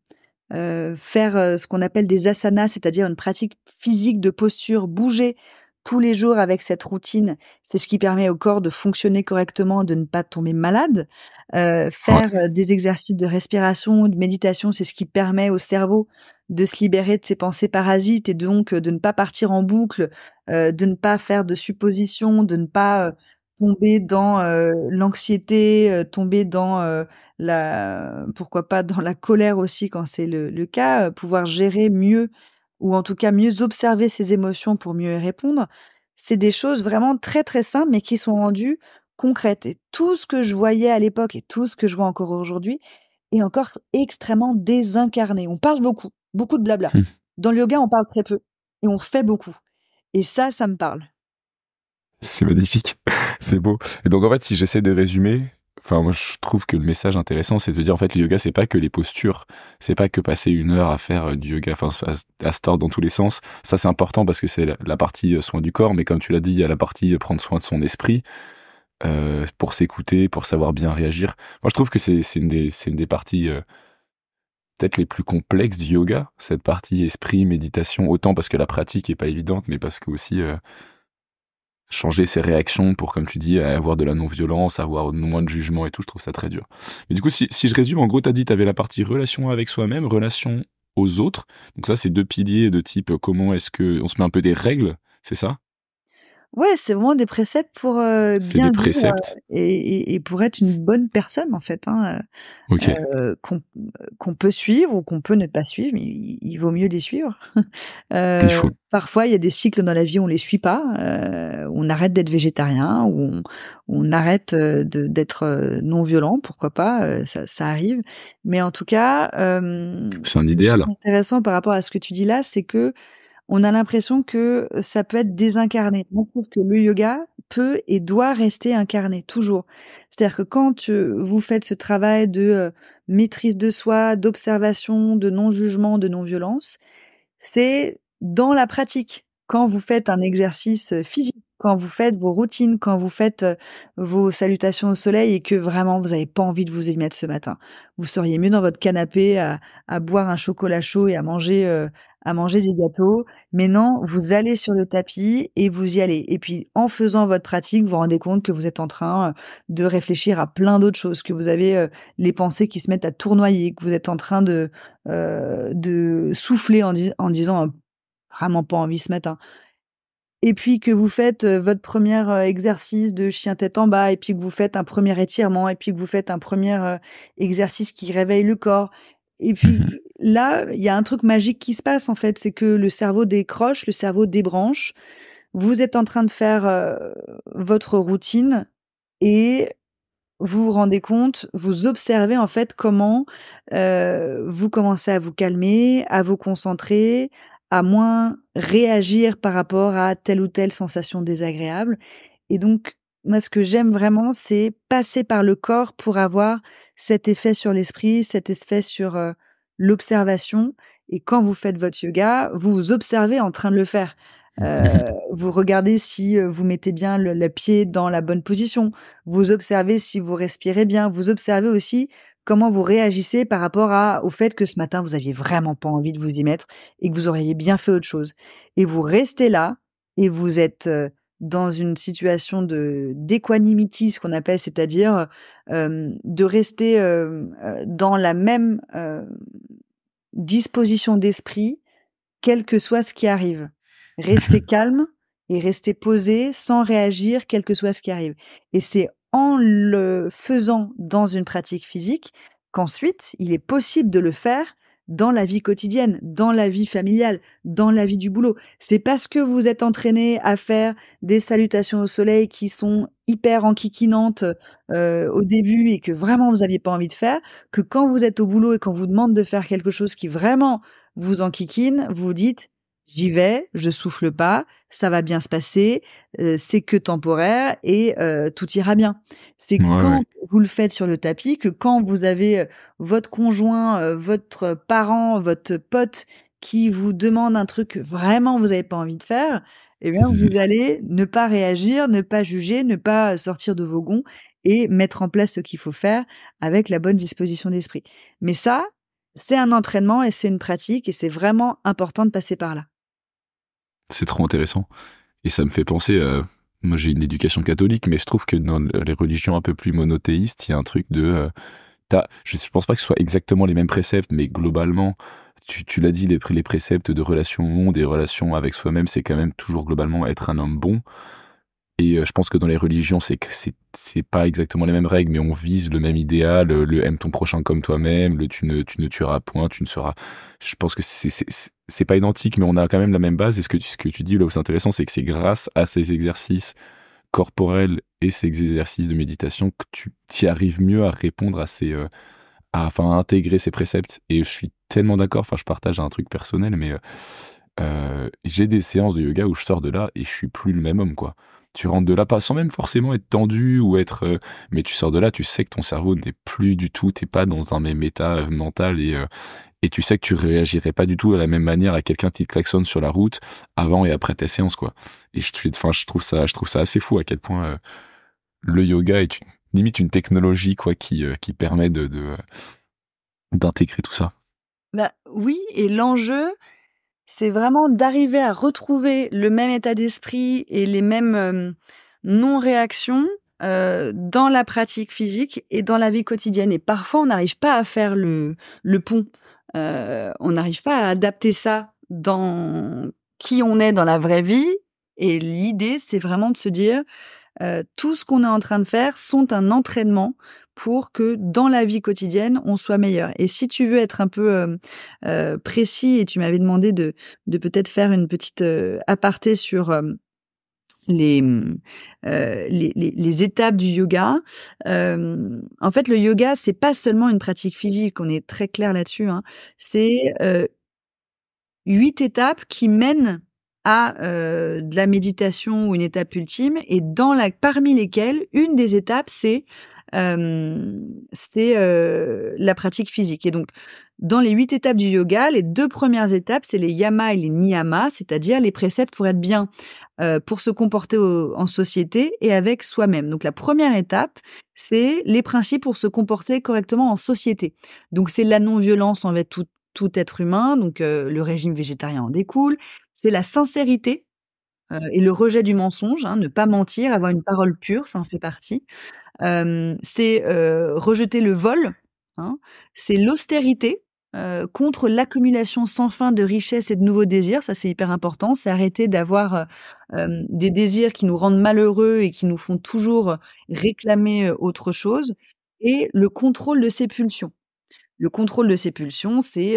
Faire, ce qu'on appelle des asanas, c'est-à-dire une pratique physique de posture, bouger tous les jours avec cette routine, c'est ce qui permet au corps de fonctionner correctement, de ne pas tomber malade. Ouais. Faire, des exercices de respiration, de méditation, c'est ce qui permet au cerveau de se libérer de ses pensées parasites et donc, de ne pas partir en boucle, de ne pas faire de suppositions, de ne pas, tomber dans, l'anxiété, tomber dans, pourquoi pas dans la colère aussi quand c'est le cas, pouvoir gérer mieux ou en tout cas mieux observer ses émotions pour mieux y répondre. C'est des choses vraiment très, très simples, mais qui sont rendues concrètes et tout ce que je voyais à l'époque et tout ce que je vois encore aujourd'hui est encore extrêmement désincarné. On parle beaucoup, beaucoup de blabla. Dans le yoga, on parle très peu et on fait beaucoup et ça me parle. C'est magnifique, c'est beau. Et donc en fait, si j'essaie de résumer, enfin moi je trouve que le message intéressant, c'est de se dire en fait le yoga c'est pas que les postures, c'est pas que passer 1 heure à faire du yoga, enfin à se tordre dans tous les sens. Ça c'est important parce que c'est la partie soin du corps, mais comme tu l'as dit, il y a la partie prendre soin de son esprit pour s'écouter, pour savoir bien réagir. Moi je trouve que c'est une des parties peut-être les plus complexes du yoga, cette partie esprit, méditation, autant parce que la pratique est pas évidente, mais parce que aussi changer ses réactions pour, comme tu dis, avoir de la non-violence, avoir moins de jugement et tout, je trouve ça très dur. Mais du coup, si je résume, en gros, t'as dit, t'avais la partie relation avec soi-même, relation aux autres. Donc ça, c'est 2 piliers de type comment est-ce que on se met un peu des règles, c'est ça? Ouais, c'est vraiment des préceptes pour, C'est bien des vivre, préceptes. et pour être une bonne personne, en fait, hein, Ok. qu'on peut suivre ou qu'on peut ne pas suivre, mais il vaut mieux les suivre. Il faut. Parfois, il y a des cycles dans la vie, on les suit pas, on arrête d'être végétarien ou on arrête, d'être, non violent, pourquoi pas, ça arrive. Mais en tout cas, C'est ce un que je idéal. trouve intéressant par rapport à ce que tu dis là, c'est que on a l'impression que ça peut être désincarné. Moi, je trouve que le yoga peut et doit rester incarné, toujours. C'est-à-dire que quand, vous faites ce travail de, maîtrise de soi, d'observation, de non-jugement, de non-violence, c'est dans la pratique. Quand vous faites un exercice, physique, quand vous faites vos routines, quand vous faites, vos salutations au soleil et que vraiment vous avez pas envie de vous y mettre ce matin. Vous seriez mieux dans votre canapé à boire un chocolat chaud et à manger des gâteaux. Mais non, vous allez sur le tapis et vous y allez. Et puis en faisant votre pratique, vous vous rendez compte que vous êtes en train, de réfléchir à plein d'autres choses, que vous avez, les pensées qui se mettent à tournoyer, que vous êtes en train de souffler en disant, «Vraiment pas envie ce matin». Et puis que vous faites, votre premier exercice de chien tête en bas et puis que vous faites un premier étirement et puis que vous faites un premier exercice qui réveille le corps. Et puis Mhm. là, il y a un truc magique qui se passe en fait, c'est que le cerveau décroche, le cerveau débranche. Vous êtes en train de faire, votre routine et vous vous rendez compte, vous observez en fait comment, vous commencez à vous calmer, à vous concentrer, à moins réagir par rapport à telle ou telle sensation désagréable. Et donc, moi, ce que j'aime vraiment, c'est passer par le corps pour avoir cet effet sur l'esprit, cet effet sur, l'observation. Et quand vous faites votre yoga, vous vous observez en train de le faire. Vous regardez si, vous mettez bien le pied dans la bonne position. Vous observez si vous respirez bien. Vous observez aussi comment vous réagissez par rapport au fait que ce matin, vous aviez vraiment pas envie de vous y mettre et que vous auriez bien fait autre chose. Et vous restez là et vous êtes, dans une situation de d'équanimity, ce qu'on appelle, c'est-à-dire, de rester, dans la même, disposition d'esprit, quel que soit ce qui arrive. Restez calme et rester posé sans réagir, quel que soit ce qui arrive. Et c'est en le faisant dans une pratique physique qu'ensuite, il est possible de le faire dans la vie quotidienne, dans la vie familiale, dans la vie du boulot. C'est parce que vous êtes entraîné à faire des salutations au soleil qui sont hyper enquiquinantes au début et que vraiment vous aviez pas envie de faire, que quand vous êtes au boulot et qu'on vous demande de faire quelque chose qui vraiment vous enquiquine, vous vous dites: «J'y vais, je souffle pas, ça va bien se passer, c'est que temporaire et tout ira bien». C'est Ouais, ouais. quand vous le faites sur le tapis que quand vous avez, votre conjoint, votre parent, votre pote qui vous demande un truc que vraiment vous avez pas envie de faire, eh bien vous allez ne pas réagir, ne pas juger, ne pas sortir de vos gonds et mettre en place ce qu'il faut faire avec la bonne disposition d'esprit. Mais ça, c'est un entraînement et c'est une pratique et c'est vraiment important de passer par là. C'est trop intéressant. Et ça me fait penser, moi j'ai une éducation catholique, mais je trouve que dans les religions un peu plus monothéistes, il y a un truc de, je pense pas que ce soit exactement les mêmes préceptes, mais globalement, tu l'as dit, les préceptes de relations au monde et relations avec soi-même, c'est quand même toujours globalement être un homme bon. Et je pense que dans les religions, c'est pas exactement les mêmes règles, mais on vise le même idéal, le aime ton prochain comme toi-même, le tu ne tueras point, tu ne seras. Je pense que c'est pas identique, mais on a quand même la même base. Et ce que tu dis là où c'est intéressant, c'est que c'est grâce à ces exercices corporels et ces exercices de méditation que tu t'y arrives mieux à répondre à à intégrer ces préceptes. Et je suis tellement d'accord. Enfin, je partage un truc personnel, mais j'ai des séances de yoga où je sors de là et je suis plus le même homme, quoi. Tu rentres de là, pas sans même forcément être tendu ou être, mais tu sors de là, tu sais que ton cerveau n'est plus du tout, t'es pas dans un même état mental et tu sais que tu réagirais pas du tout à la même manière à quelqu'un qui te klaxonne sur la route avant et après tes séances, quoi. Et je trouve ça assez fou à quel point le yoga est limite une technologie, quoi, qui permet d'intégrer tout ça. Bah, oui et l'enjeu, c'est vraiment d'arriver à retrouver le même état d'esprit et les mêmes, non-réactions, dans la pratique physique et dans la vie quotidienne et parfois on n'arrive pas à faire le pont. On n'arrive pas à adapter ça dans qui on est dans la vraie vie et l'idée, c'est vraiment de se dire, tout ce qu'on est en train de faire sont un entraînement pour que dans la vie quotidienne, on soit meilleur. Et si tu veux être un peu précis, et tu m'avais demandé de peut-être faire une petite aparté sur les, les étapes du yoga. En fait, le yoga, c'est pas seulement une pratique physique, on est très clair là-dessus. Hein. C'est 8 étapes qui mènent à, de la méditation ou une étape ultime et parmi lesquelles, une des étapes, la pratique physique et donc dans les 8 étapes du yoga, les 2 premières étapes, c'est les yamas et les niyamas, c'est-à-dire les préceptes pour être bien, pour se comporter en société et avec soi-même. Donc la première étape, c'est les principes pour se comporter correctement en société. Donc c'est la non-violence envers tout être humain, donc le régime végétarien en découle. C'est la sincérité, et le rejet du mensonge, hein, ne pas mentir, avoir une parole pure, ça en fait partie. C'est, rejeter le vol, hein. C'est l'austérité, contre l'accumulation sans fin de richesses et de nouveaux désirs, ça c'est hyper important. C'est arrêter d'avoir, des désirs qui nous rendent malheureux et qui nous font toujours réclamer, autre chose et le contrôle de ses pulsions. Le contrôle de ses pulsions, c'est,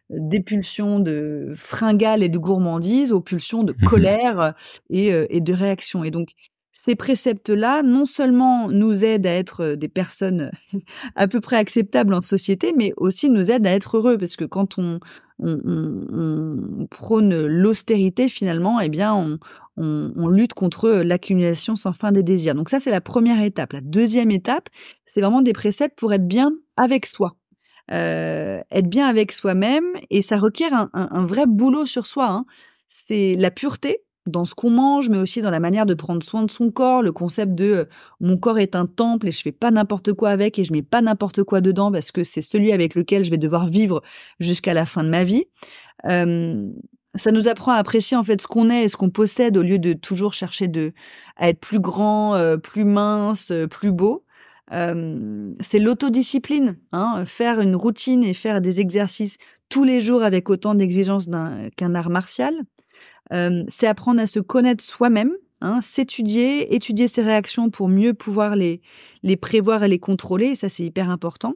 des pulsions de fringales et de gourmandise aux pulsions de colère, et de réaction et donc ces préceptes-là, non seulement nous aident à être, des personnes à peu près acceptables en société, mais aussi nous aident à être heureux parce que quand on prône l'austérité finalement, eh bien on lutte contre, l'accumulation sans fin des désirs. Donc ça, c'est la première étape. La deuxième étape, c'est vraiment des préceptes pour être bien avec soi. Être bien avec soi-même et ça requiert un vrai boulot sur soi, hein. C'est la pureté dans ce qu'on mange, mais aussi dans la manière de prendre soin de son corps, le concept de, «Mon corps est un temple et je fais pas n'importe quoi avec et je mets pas n'importe quoi dedans parce que c'est celui avec lequel je vais devoir vivre jusqu'à la fin de ma vie». Hem, Ça nous apprend à apprécier, en fait, ce qu'on est et ce qu'on possède au lieu de toujours chercher à être plus grand, plus mince, plus beau. C'est l'autodiscipline, hein, faire une routine et faire des exercices tous les jours avec autant d'exigence qu'un art martial. C'est apprendre à se connaître soi-même, hein, s'étudier, étudier ses réactions pour mieux pouvoir les prévoir et les contrôler, et ça, c'est hyper important.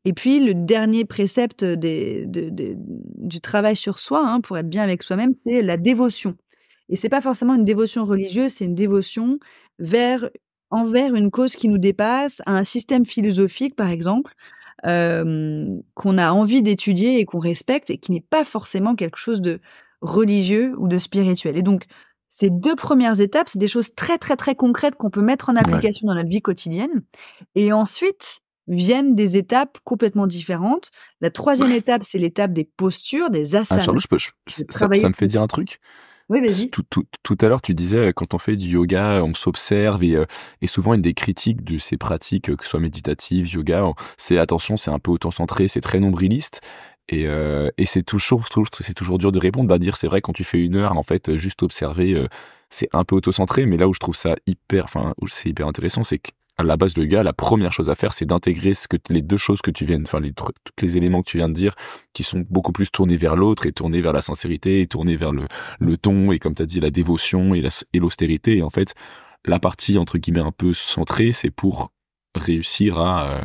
Et puis le dernier précepte du travail sur soi, hein, pour être bien avec soi-même, c'est la dévotion. Et c'est pas forcément une dévotion religieuse, c'est une dévotion vers envers une cause qui nous dépasse, à un système philosophique, par exemple, qu'on a envie d'étudier et qu'on respecte et qui n'est pas forcément quelque chose de religieux ou de spirituel. Et donc, ces 2 premières étapes, c'est des choses très, très, très concrètes qu'on peut mettre en Ouais. application dans notre vie quotidienne. Et ensuite viennent des étapes complètement différentes. La 3e étape, c'est l'étape des postures, des Ah, asanas, Charlotte, de ça travailler me fait son dire un truc. oui, vas-y. Tout à l'heure, tu disais, quand on fait du yoga, on s'observe et souvent une des critiques de ces pratiques, que ce soit méditative, yoga, c'est attention, c'est un peu auto-centré, c'est très nombriliste et c'est toujours dur de répondre. Bah, dire c'est vrai quand tu fais 1 heure, en fait, juste observer, c'est un peu auto-centré, mais là où je trouve ça où c'est hyper intéressant, c'est qu'à la base, le yoga, la première chose à faire, c'est d'intégrer les 2 choses que tu viens enfin tous les éléments que tu viens de dire, qui sont beaucoup plus tournés vers l'autre et tournés vers la sincérité et tournés vers le ton et comme tu as dit la dévotion et l'austérité et en fait la partie entre guillemets un peu centrée c'est pour réussir à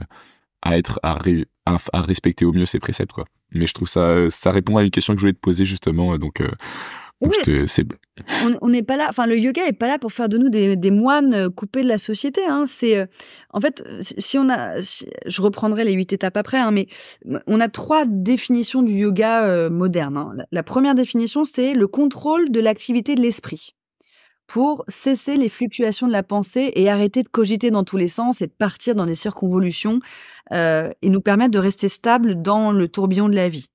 respecter au mieux ses préceptes quoi. Mais je trouve ça répond à une question que je voulais te poser justement donc Oui, c'est on n'est pas là enfin, le yoga est pas là pour faire de nous des moines, coupés de la société, hein. C'est, en fait, si je reprendrai les 8 étapes après, hein, mais on a 3 définitions du yoga, moderne, hein. La 1re définition, c'est le contrôle de l'activité de l'esprit, pour cesser les fluctuations de la pensée et arrêter de cogiter dans tous les sens et de partir dans des circonvolutions, et nous permettre de rester stable dans le tourbillon de la vie.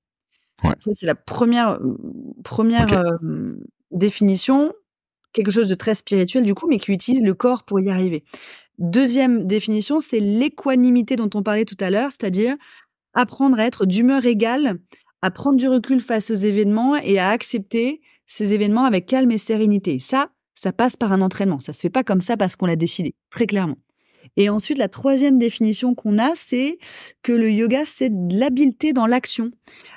ouais. Ça, c'est la première OK. définition, quelque chose de très spirituel du coup, mais qui utilise le corps pour y arriver. 2e définition, c'est l'équanimité dont on parlait tout à l'heure, c'est-à-dire apprendre à être d'humeur égale, à prendre du recul face aux événements et à accepter ces événements avec calme et sérénité. Ça passe par un entraînement. Ça se fait pas comme ça parce qu'on l'a décidé, très clairement. Et ensuite, la 3e définition qu'on a, c'est que le yoga, c'est de l'habileté dans l'action.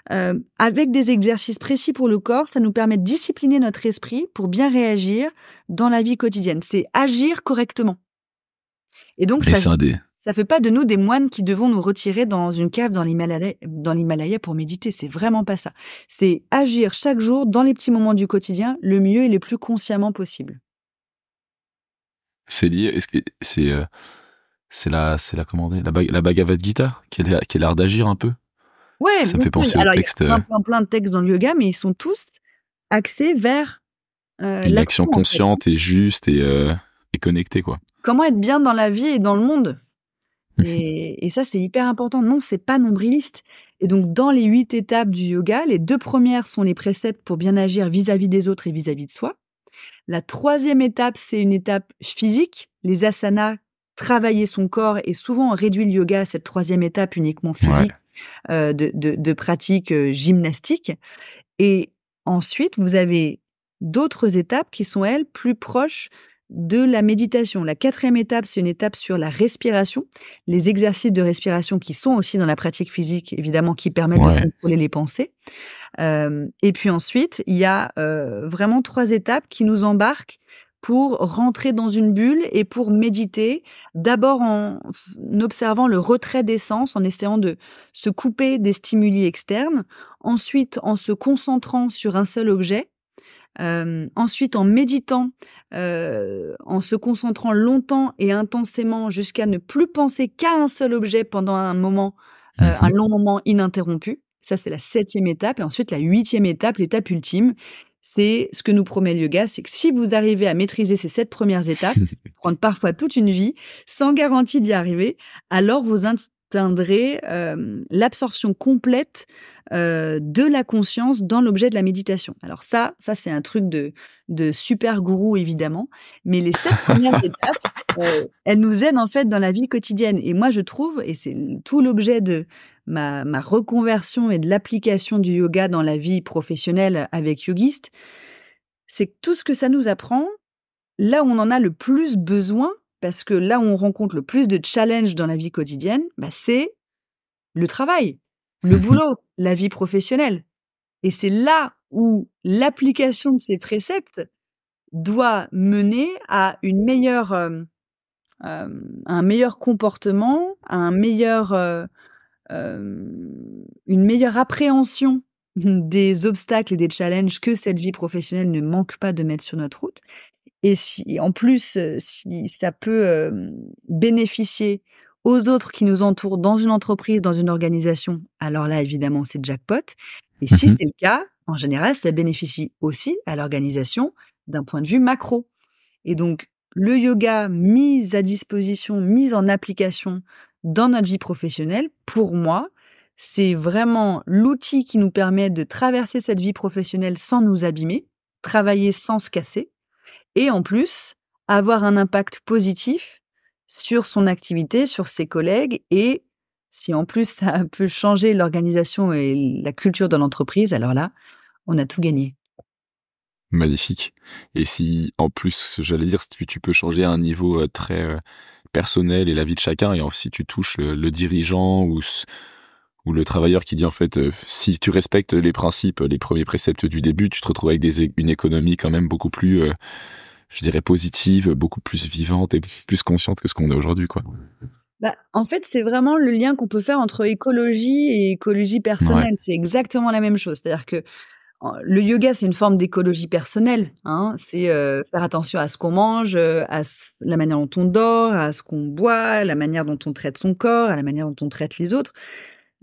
Avec des exercices précis pour le corps, ça nous permet de discipliner notre esprit pour bien réagir dans la vie quotidienne. C'est agir correctement. Et donc Et c'est un des ça fait pas de nous des moines qui devons nous retirer dans une cave dans l'Himalaya pour méditer, c'est vraiment pas ça. C'est agir chaque jour dans les petits moments du quotidien, le mieux et le plus consciemment possible. c'est lié est-ce que c'est la comment on dit? La Bhagavad Gita qui est l'art d'agir un peu? Ouais, Ça me bien fait sûr. penser au Alors il y a texte, plein, plein, plein de textes dans le yoga, mais ils sont tous axés vers, une l'action, action en fait, hein. consciente et juste et connectée, quoi. Comment être bien dans la vie et dans le monde. Et ça, c'est hyper important. Non, c'est pas nombriliste. Et donc, dans les 8 étapes du yoga, les 2 premières sont les préceptes pour bien agir vis-à-vis des autres et vis-à-vis de soi. La 3e étape, c'est une étape physique, les asanas, travailler son corps et souvent on réduit le yoga à cette 3e étape uniquement Ouais. physique, de pratique, gymnastique. Et ensuite, vous avez d'autres étapes qui sont, elles, plus proches de la méditation. La 4e étape, c'est une étape sur la respiration, les exercices de respiration qui sont aussi dans la pratique physique, évidemment, qui permettent de Ouais. contrôler les pensées. Et puis ensuite, il y a, vraiment 3 étapes qui nous embarquent pour rentrer dans une bulle et pour méditer. D'abord en observant le retrait des sens, en essayant de se couper des stimuli externes. Ensuite, en se concentrant sur un seul objet. Ensuite en méditant, en se concentrant longtemps et intensément jusqu'à ne plus penser qu'à un seul objet pendant un moment, un Mmh. long moment ininterrompu. Ça, c'est la 7e étape et ensuite la 8e étape, l'étape ultime, c'est ce que nous promet le yoga, c'est que si vous arrivez à maîtriser ces 7 premières étapes, prendre parfois toute une vie, sans garantie d'y arriver, alors vous atteindrez, l'absorption complète, de la conscience dans l'objet de la méditation. Alors ça c'est un truc de super gourou évidemment, mais les 7 premières étapes, elles nous aident en fait dans la vie quotidienne et moi je trouve et c'est tout l'objet de ma reconversion et de l'application du yoga dans la vie professionnelle avec Yogist, c'est que tout ce que ça nous apprend, là où on en a le plus besoin, parce que là où on rencontre le plus de challenges dans la vie quotidienne, bah, c'est le travail, le Mmh. boulot, la vie professionnelle et c'est là où l'application de ces préceptes doit mener à un meilleur comportement, à une meilleure appréhension des obstacles et des challenges que cette vie professionnelle ne manque pas de mettre sur notre route. Et si en plus, si ça peut, bénéficier aux autres qui nous entourent dans une entreprise, dans une organisation, alors là, évidemment, c'est jackpot. Et si Mhm. c'est le cas, en général, ça bénéficie aussi à l'organisation d'un point de vue macro. Et donc, le yoga mis à disposition, mis en application dans notre vie professionnelle, pour moi, c'est vraiment l'outil qui nous permet de traverser cette vie professionnelle sans nous abîmer, travailler sans se casser et en plus, avoir un impact positif sur son activité, sur ses collègues et si en plus ça peut changer l'organisation et la culture de l'entreprise, alors là, on a tout gagné. Magnifique. Et si, en plus, j'allais dire, si tu peux changer à un niveau très personnel et la vie de chacun, et si tu touches le dirigeant ou le travailleur qui dit en fait, si tu respectes les principes, les premiers préceptes du début, tu te retrouves avec une économie quand même beaucoup plus, je dirais, positive, beaucoup plus vivante et plus consciente que ce qu'on a aujourd'hui, quoi. Bah, en fait, c'est vraiment le lien qu'on peut faire entre écologie et écologie Ouais. personnelle. C'est exactement la même chose. C'est-à-dire que le yoga, c'est une forme d'écologie personnelle, hein. C'est, faire attention à ce qu'on mange, à la manière dont on dort, à ce qu'on boit, la manière dont on traite son corps, à la manière dont on traite les autres.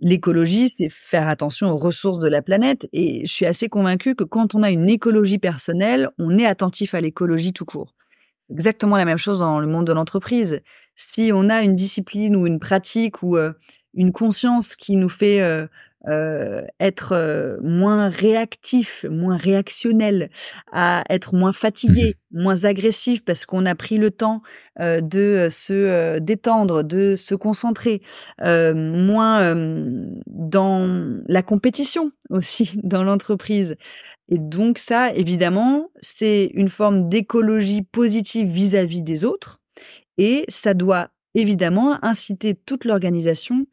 L'écologie, c'est faire attention aux ressources de la planète et je suis assez convaincue que quand on a une écologie personnelle, on est attentif à l'écologie tout court. C'est exactement la même chose dans le monde de l'entreprise. Si on a une discipline ou une pratique ou, une conscience qui nous fait, être, moins réactif, moins réactionnel, à être moins Mhm. fatigué, moins agressif parce qu'on a pris le temps, de se, détendre, de se concentrer, moins, dans la compétition aussi dans l'entreprise et donc ça, évidemment, c'est une forme d'écologie positive vis-à-vis des autres et ça doit évidemment inciter toute l'organisation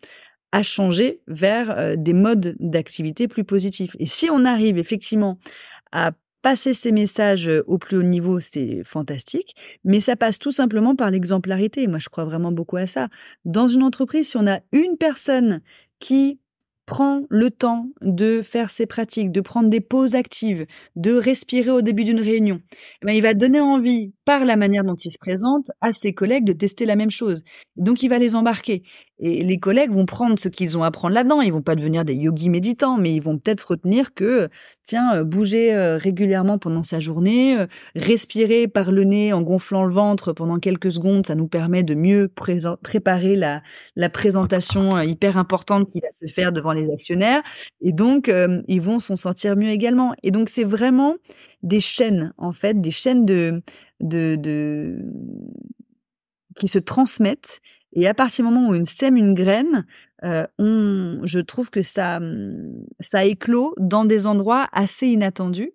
à changer vers, des modes d'activité plus positifs et si on arrive effectivement à passer ces messages, au plus haut niveau, c'est fantastique, mais ça passe tout simplement par l'exemplarité. Moi, je crois vraiment beaucoup à ça. Dans une entreprise, si on a une personne qui prend le temps de faire ses pratiques, de prendre des pauses actives, de respirer au début d'une réunion, eh ben, il va donner envie, par la manière dont il se présente, à ses collègues de tester la même chose. Donc il va les embarquer et les collègues vont prendre ce qu'ils ont à prendre là-dedans. Ils vont pas devenir des yogis méditants, mais ils vont peut-être retenir que, tiens, bouger, régulièrement pendant sa journée, respirer par le nez en gonflant le ventre pendant quelques secondes, ça nous permet de mieux préparer la présentation, hyper importante qui va se faire devant les actionnaires et donc ils vont s'en sortir mieux également et donc c'est vraiment des chaînes, en fait, des chaînes de qui se transmettent et à partir du moment où on sème une graine, on je trouve que ça éclot dans des endroits assez inattendus.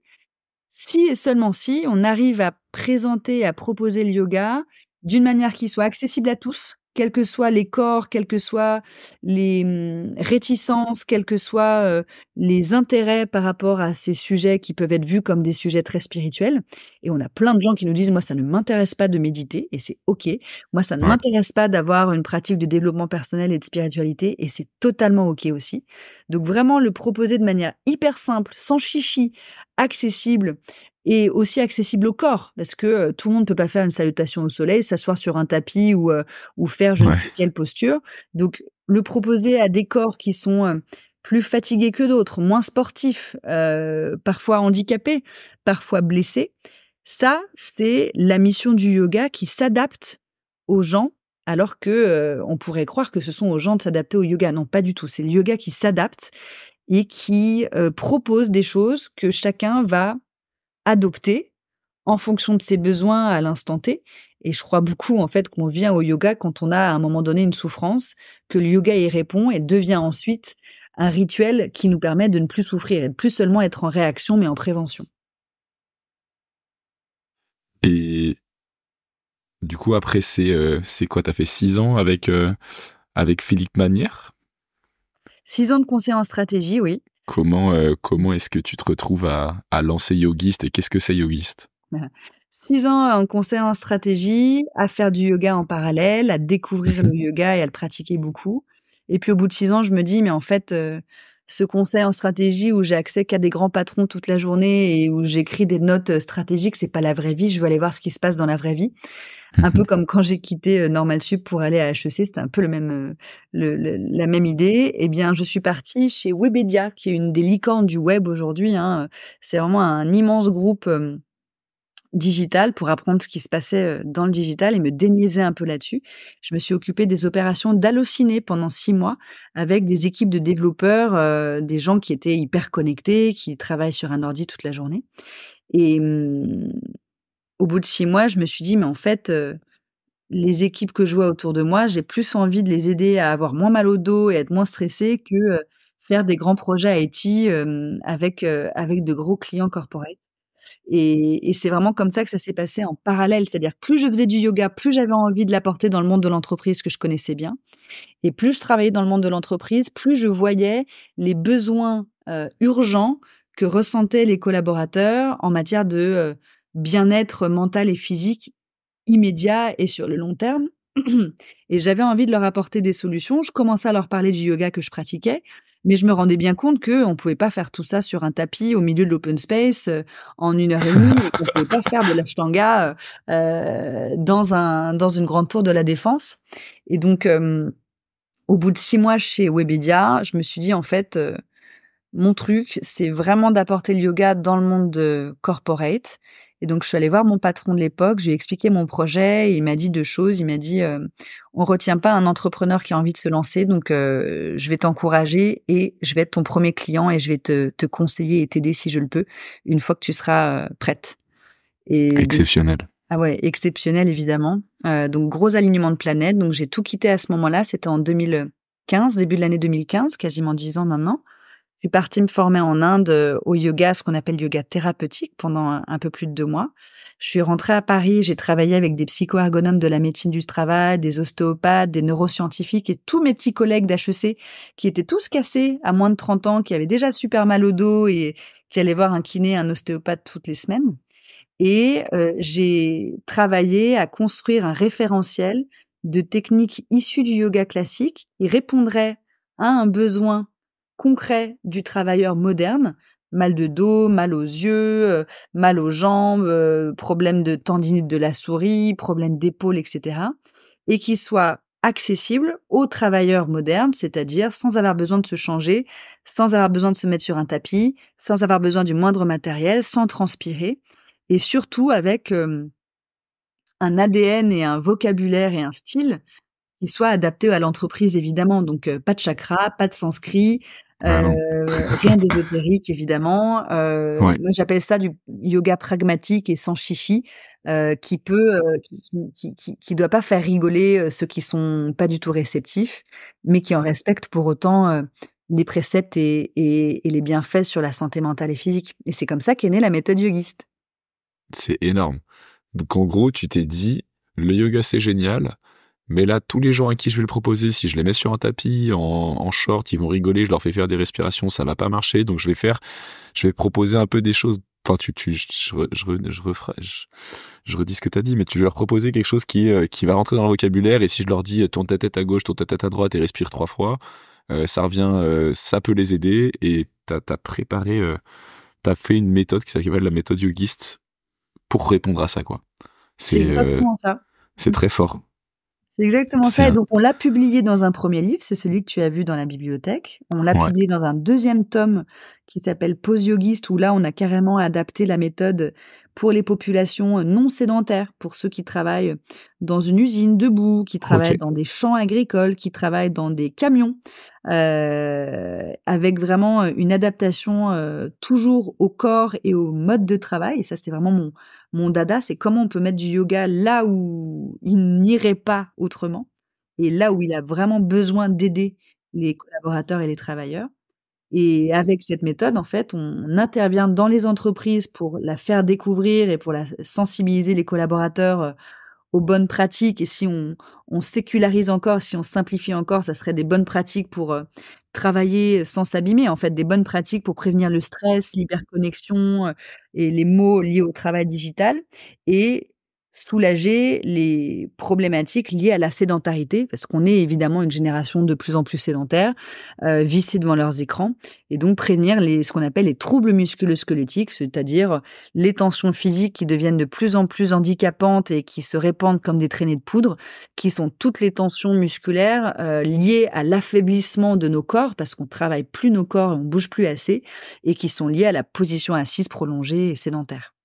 Si et seulement si on arrive à présenter, à proposer le yoga d'une manière qui soit accessible à tous, quels que soient les corps, quelles que soient les, réticences, quels que soient, les intérêts par rapport à ces sujets qui peuvent être vus comme des sujets très spirituels et on a plein de gens qui nous disent: «Moi, ça ne m'intéresse pas de méditer» et c'est OK. Moi, ça ne Ouais. m'intéresse pas d'avoir une pratique de développement personnel et de spiritualité et c'est totalement OK aussi. Donc vraiment le proposer de manière hyper simple, sans chichi, accessible et aussi accessible au corps parce que, tout le monde peut pas faire une salutation au soleil, s'asseoir sur un tapis ou faire je ne sais Ouais. quelle posture. Donc le proposer à des corps qui sont, plus fatigués que d'autres, moins sportifs, parfois handicapés, parfois blessés, ça, c'est la mission du yoga qui s'adapte aux gens alors que, on pourrait croire que ce sont aux gens de s'adapter au yoga. Non, pas du tout. C'est le yoga qui s'adapte et qui, propose des choses que chacun va adopter en fonction de ses besoins à l'instant T et je crois beaucoup, en fait, qu'on vient au yoga quand on a, à un moment donné, une souffrance, que le yoga y répond et devient ensuite un rituel qui nous permet de ne plus souffrir et de plus seulement être en réaction, mais en prévention. Et du coup, après, c'est quoi? T'as fait 6 ans avec Philippe Manière? 6 ans de conseil en stratégie, oui. Comment est-ce que tu te retrouves à lancer Yogist et qu'est-ce que c'est Yogist? 6 ans en conseil en stratégie, à faire du yoga en parallèle, à découvrir le Mhm. yoga et à le pratiquer beaucoup. Et puis au bout de 6 ans, je me dis: «Mais en fait, ce conseil en stratégie où j'ai accès qu'à des grands patrons toute la journée et où j'écris des notes, stratégiques, c'est pas la vraie vie. Je veux aller voir ce qui se passe dans la vraie vie». Un peu Mhm. comme quand j'ai quitté, Normal Sup pour aller à HEC, c'était un peu le même, la même idée. Eh bien, je suis partie chez Webedia, qui est une des licornes du web aujourd'hui, hein. C'est vraiment un immense groupe, digital pour apprendre ce qui se passait, dans le digital et me déniaiser un peu là-dessus. Je me suis occupée des opérations d'Allociné pendant 6 mois avec des équipes de développeurs, des gens qui étaient hyper connectés, qui travaillent sur un ordi toute la journée et au bout de 6 mois, je me suis dit: «Mais en fait, les équipes que je vois autour de moi, j'ai plus envie de les aider à avoir moins mal au dos et être moins stressés que, faire des grands projets IT, avec de gros clients corporate». Et c'est vraiment comme ça que ça s'est passé en parallèle. C'est-à-dire que plus je faisais du yoga, plus j'avais envie de l'apporter dans le monde de l'entreprise que je connaissais bien et plus je travaillais dans le monde de l'entreprise, plus je voyais les besoins, urgents que ressentaient les collaborateurs en matière de, bien-être mental et physique immédiat et sur le long terme et j'avais envie de leur apporter des solutions. Je commençais à leur parler du yoga que je pratiquais, mais je me rendais bien compte qu'on pouvait pas faire tout ça sur un tapis au milieu de l'open space, en 1 heure et demie et qu'on pouvait pas faire de l'ashtanga, dans une grande tour de la défense et donc au bout de 6 mois chez Webedia, je me suis dit: «En fait, mon truc, c'est vraiment d'apporter le yoga dans le monde, corporate» et donc je suis allée voir mon patron de l'époque, je lui ai expliqué mon projet et il m'a dit 2 choses. Il m'a dit, «On retient pas un entrepreneur qui a envie de se lancer donc je vais t'encourager et je vais être ton premier client et je vais te conseiller et t'aider si je le peux, une fois que tu seras, prête» et donc Exceptionnel. ah ouais, exceptionnel évidemment, donc gros alignement de planètes, donc j'ai tout quitté à ce moment-là, c'était en 2015, début de l'année 2015, quasiment 10 ans maintenant. Je suis partie me former en Inde, au yoga, ce qu'on appelle yoga thérapeutique pendant un peu plus de 2 mois. Je suis rentrée à Paris, j'ai travaillé avec des psycho-ergonomes de la médecine du travail, des ostéopathes, des neuroscientifiques et tous mes petits collègues d'HEC qui étaient tous cassés à moins de 30 ans, qui avaient déjà super mal au dos et qui allaient voir un kiné, un ostéopathe toutes les semaines et j'ai travaillé à construire un référentiel de techniques issues du yoga classique qui répondrait à un besoin concret du travailleur moderne, mal de dos, mal aux yeux, mal aux jambes, problème de tendinite de la souris, problème d'épaule, et cetera et qui soit accessible aux travailleurs modernes, c'est-à-dire sans avoir besoin de se changer, sans avoir besoin de se mettre sur un tapis, sans avoir besoin du moindre matériel, sans transpirer et surtout avec, un ADN et un vocabulaire et un style qui soit adapté à l'entreprise évidemment, donc pas de chakra, pas de sanskrit, Ah non. rien d'ésotérique évidemment. Ouais. Moi j'appelle ça du yoga pragmatique et sans chichi, qui peut, qui doit pas faire rigoler, ceux qui sont pas du tout réceptifs, mais qui en respectent pour autant, les préceptes et les bienfaits sur la santé mentale et physique et c'est comme ça qu'est née la méthode yogiste. C'est énorme. Donc en gros, tu t'es dit, le yoga c'est génial, mais là, tous les gens à qui je vais le proposer, si je les mets sur un tapis, en short, ils vont rigoler, je leur fais faire des respirations, ça va pas marcher, donc je vais proposer un peu des choses, enfin, je redis ce que t'as dit, mais tu vas leur proposer quelque chose qui va rentrer dans le vocabulaire, et si je leur dis, tourne ta tête à gauche, tourne ta tête à droite et respire 3 fois, ça revient, ça peut les aider, et t'as préparé, t'as fait une méthode qui s'appelle la méthode yogiste pour répondre à ça, quoi. C'est C'est euh, exactement ça. c'est très fort. C'est exactement C'est ça et un... donc on l'a publié dans un premier livre, c'est celui que tu as vu dans la bibliothèque. On l'a Ouais. publié dans un deuxième tome qui s'appelle Pause yogiste où là, on a carrément adapté la méthode pour les populations, non sédentaires, pour ceux qui travaillent dans une usine debout, qui Ok. travaillent dans des champs agricoles, qui travaillent dans des camions, avec vraiment, une adaptation, toujours au corps et au mode de travail et ça, c'est vraiment mon dada, c'est comment on peut mettre du yoga là où il n'irait pas autrement et là où il a vraiment besoin d'aider les collaborateurs et les travailleurs. Et avec cette méthode, en fait, on intervient dans les entreprises pour la faire découvrir et pour la sensibiliser les collaborateurs, aux bonnes pratiques et si on sécularise encore, si on simplifie encore, ça serait des bonnes pratiques pour, travailler sans s'abîmer, en fait, des bonnes pratiques pour prévenir le stress, l'hyperconnexion, et les maux liés au travail digital et soulager les problématiques liées à la sédentarité, parce qu'on est évidemment une génération de plus en plus sédentaire, viciée devant leurs écrans et donc prévenir ce qu'on appelle les troubles musculo-squelettiques, c'est-à-dire les tensions physiques qui deviennent de plus en plus handicapantes et qui se répandent comme des traînées de poudre, qui sont toutes les tensions musculaires, liées à l'affaiblissement de nos corps, parce qu'on travaille plus nos corps et on bouge plus assez et qui sont liées à la position assise prolongée et sédentaire.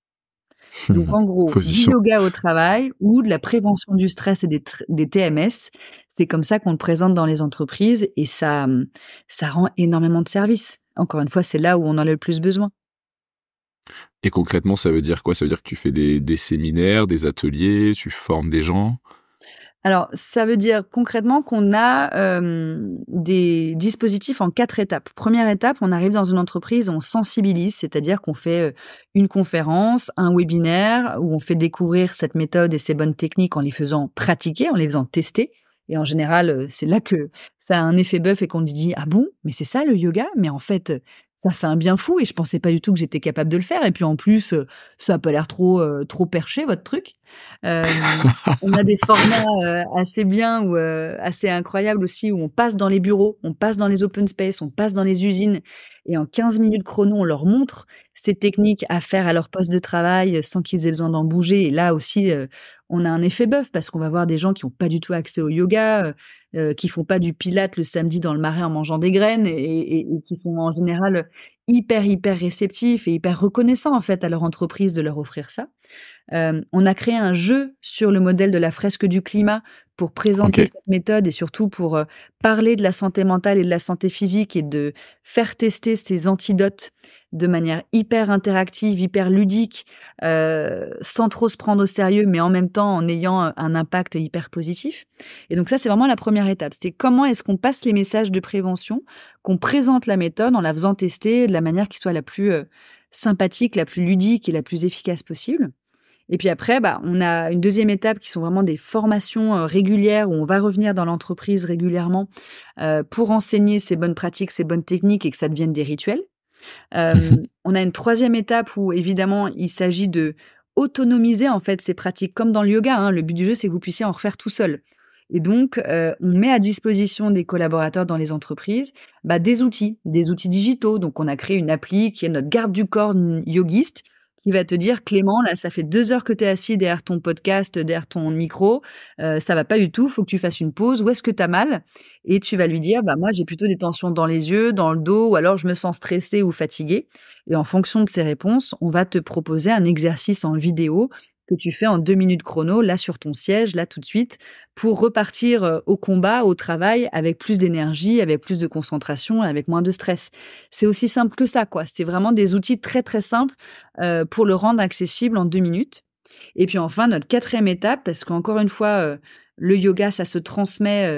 Donc en gros, du Position. yoga au travail ou de la prévention du stress et des TMS, c'est comme ça qu'on le présente dans les entreprises et ça rend énormément de service. Encore une fois, c'est là où on en a le plus besoin. Et concrètement, ça veut dire quoi? Ça veut dire que tu fais des séminaires, des ateliers, tu formes des gens? Alors, ça veut dire concrètement qu'on a, des dispositifs en 4 étapes. Première étape, on arrive dans une entreprise, on sensibilise, c'est-à-dire qu'on fait, une conférence, un webinaire où on fait découvrir cette méthode et ces bonnes techniques en les faisant pratiquer, en les faisant tester et en général, c'est là que ça a un effet bœuf et qu'on se dit: «Ah bon? Mais c'est ça le yoga? Mais en fait, ça fait un bien fou et je pensais pas du tout que j'étais capable de le faire et puis en plus, ça a pas l'air trop perché votre truc». On a des formats, assez bien ou, assez incroyables aussi où on passe dans les bureaux, on passe dans les open space, on passe dans les usines et en 15 minutes chrono, on leur montre ces techniques à faire à leur poste de travail, sans qu'ils aient besoin d'en bouger et là aussi, on a un effet bœuf parce qu'on va voir des gens qui ont pas du tout accès au yoga, qui font pas du pilates le samedi dans le marais en mangeant des graines et qui sont en général, hyper réceptifs et hyper reconnaissants en fait à leur entreprise de leur offrir ça. On a créé un jeu sur le modèle de la fresque du climat pour présenter OK. cette méthode et surtout pour, parler de la santé mentale et de la santé physique et de faire tester ces antidotes de manière hyper interactive, hyper ludique, sans trop se prendre au sérieux, mais en même temps en ayant, un impact hyper positif et donc ça, c'est vraiment la première étape. C'est comment est-ce qu'on passe les messages de prévention, qu'on présente la méthode en la faisant tester de la manière qui soit la plus, sympathique, la plus ludique et la plus efficace possible et puis après, bah, on a une deuxième étape qui sont vraiment des formations, régulières où on va revenir dans l'entreprise régulièrement, pour enseigner ces bonnes pratiques, ces bonnes techniques et que ça devienne des rituels. On a une troisième étape où évidemment il s'agit de autonomiser en fait ces pratiques comme dans le yoga, hein. Le but du jeu, c'est que vous puissiez en refaire tout seul et donc on met à disposition des collaborateurs dans les entreprises, bah, des outils digitaux. Donc on a créé une appli qui est notre garde du corps yogiste qui va te dire: «Clément, là, ça fait 2 heures que tu es assis derrière ton podcast, derrière ton micro, ça va pas du tout, faut que tu fasses une pause. Où est-ce que tu as mal?» et tu vas lui dire: «Bah, moi, j'ai plutôt des tensions dans les yeux, dans le dos ou alors je me sens stressé ou fatigué» et en fonction de ces réponses, on va te proposer un exercice en vidéo que tu fais en 2 minutes chrono, là, sur ton siège, là, tout de suite, pour repartir, au combat, au travail avec plus d'énergie, avec plus de concentration et avec moins de stress. C'est aussi simple que ça, quoi. C'est vraiment des outils très, très simples, pour le rendre accessible en 2 minutes et puis enfin, notre quatrième étape, parce qu'encore une fois, le yoga, ça se transmet,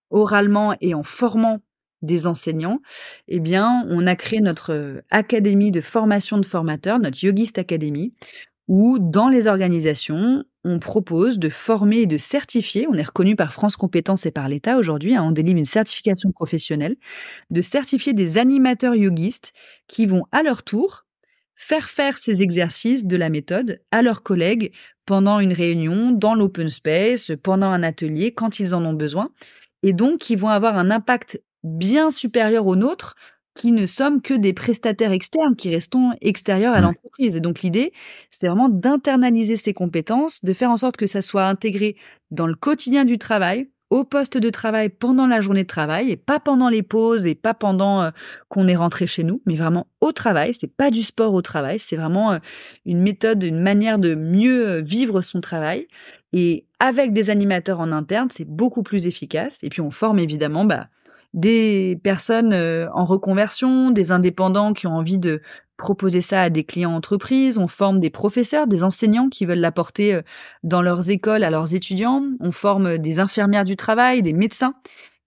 oralement et en formant des enseignants, eh bien, on a créé notre, académie de formation de formateurs, notre Yogist Academy, où dans les organisations, on propose de former et de certifier, on est reconnu par France Compétences et par l'État aujourd'hui, hein, on délivre une certification professionnelle, de certifier des animateurs yogistes qui vont à leur tour faire ces exercices de la méthode à leurs collègues pendant une réunion, dans l'open space, pendant un atelier, quand ils en ont besoin et donc qui vont avoir un impact bien supérieur au nôtre, qui ne sommes que des prestataires externes, qui restons extérieurs à Ouais. l'entreprise et donc l'idée, c'est vraiment d'internaliser ces compétences, de faire en sorte que ça soit intégré dans le quotidien du travail, au poste de travail pendant la journée de travail et pas pendant les pauses et pas pendant, qu'on est rentré chez nous, mais vraiment au travail. C'est pas du sport au travail, c'est vraiment, une méthode, une manière de mieux, vivre son travail et avec des animateurs en interne, c'est beaucoup plus efficace et puis on forme évidemment, bah, des personnes, en reconversion, des indépendants qui ont envie de proposer ça à des clients entreprises. On forme des professeurs, des enseignants qui veulent l'apporter, dans leurs écoles à leurs étudiants. On forme des infirmières du travail, des médecins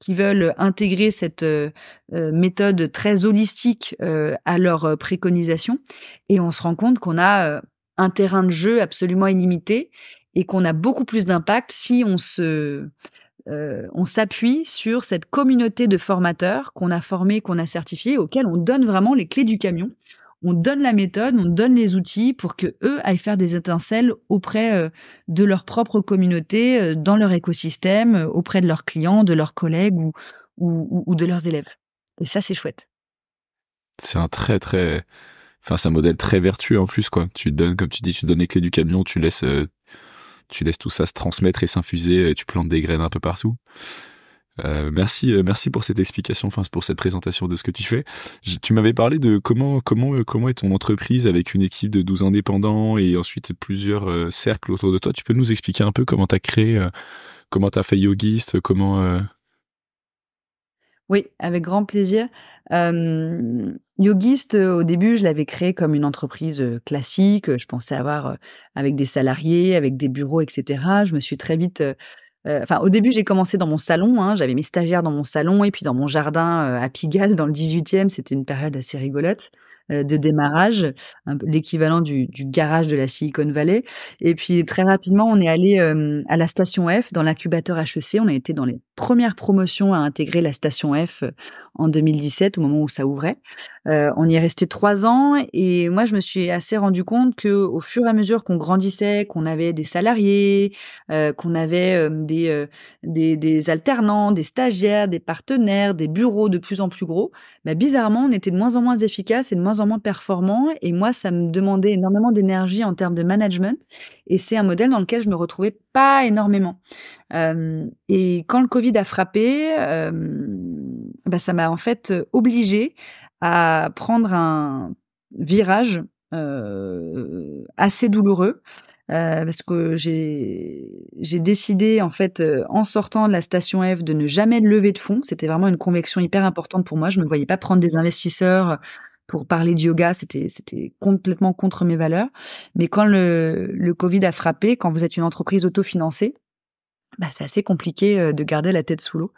qui veulent intégrer cette, méthode très holistique, à leurs, préconisations et on se rend compte qu'on a, un terrain de jeu absolument illimité et qu'on a beaucoup plus d'impact si on s'appuie sur cette communauté de formateurs qu'on a formés, qu'on a certifiés, auxquels on donne vraiment les clés du camion. On donne la méthode, on donne les outils pour que eux aillent faire des étincelles auprès de leur propre communauté, dans leur écosystème, auprès de leurs clients, de leurs collègues ou de leurs élèves. Et ça, c'est chouette. C'est un enfin, c'est un modèle très vertueux en plus, quoi. Tu donnes, comme tu dis, tu donnes les clés du camion, tu laisses tout ça se transmettre et s'infuser, et tu plantes des graines un peu partout. Merci pour cette explication, enfin pour cette présentation de ce que tu fais. Tu m'avais parlé de comment est ton entreprise avec une équipe de 12 indépendants et ensuite plusieurs cercles autour de toi. Tu peux nous expliquer un peu comment t'as créé, comment t'as fait Yogist, comment Oui, avec grand plaisir. Yogist, au début, je l'avais créé comme une entreprise, classique. Je pensais avoir, avec des salariés, avec des bureaux et cetera. Je me suis très vite, enfin, au début, j'ai commencé dans mon salon, hein. J'avais mes stagiaires dans mon salon et puis dans mon jardin, à Pigalle, dans le 18e. C'était une période assez rigolote, de démarrage, un peu l'équivalent du garage de la Silicon Valley. Et puis, très rapidement, on est allé à la station F, dans l'incubateur HEC. On a été dans les premières promotions à intégrer la station F, en 2017, au moment où ça ouvrait. On y est resté 3 ans et moi, je me suis assez rendu compte que, au fur et à mesure qu'on grandissait, qu'on avait des salariés, qu'on avait, des alternants, des stagiaires, des partenaires, des bureaux de plus en plus gros, bah, bizarrement, on était de moins en moins efficace et de moins en moins performants et moi, ça me demandait énormément d'énergie en termes de management et c'est un modèle dans lequel je me retrouvais pas énormément. Et quand le Covid a frappé, bah, ça m'a en fait, obligée à prendre un virage, assez douloureux, parce que j'ai décidé en fait, en sortant de la station F de ne jamais lever de fonds. C'était vraiment une conviction hyper importante pour moi. Je me voyais pas prendre des investisseurs pour parler de yoga, c'était complètement contre mes valeurs. Mais quand le Covid a frappé, quand vous êtes une entreprise autofinancée, bah, c'est assez compliqué, de garder la tête sous l'eau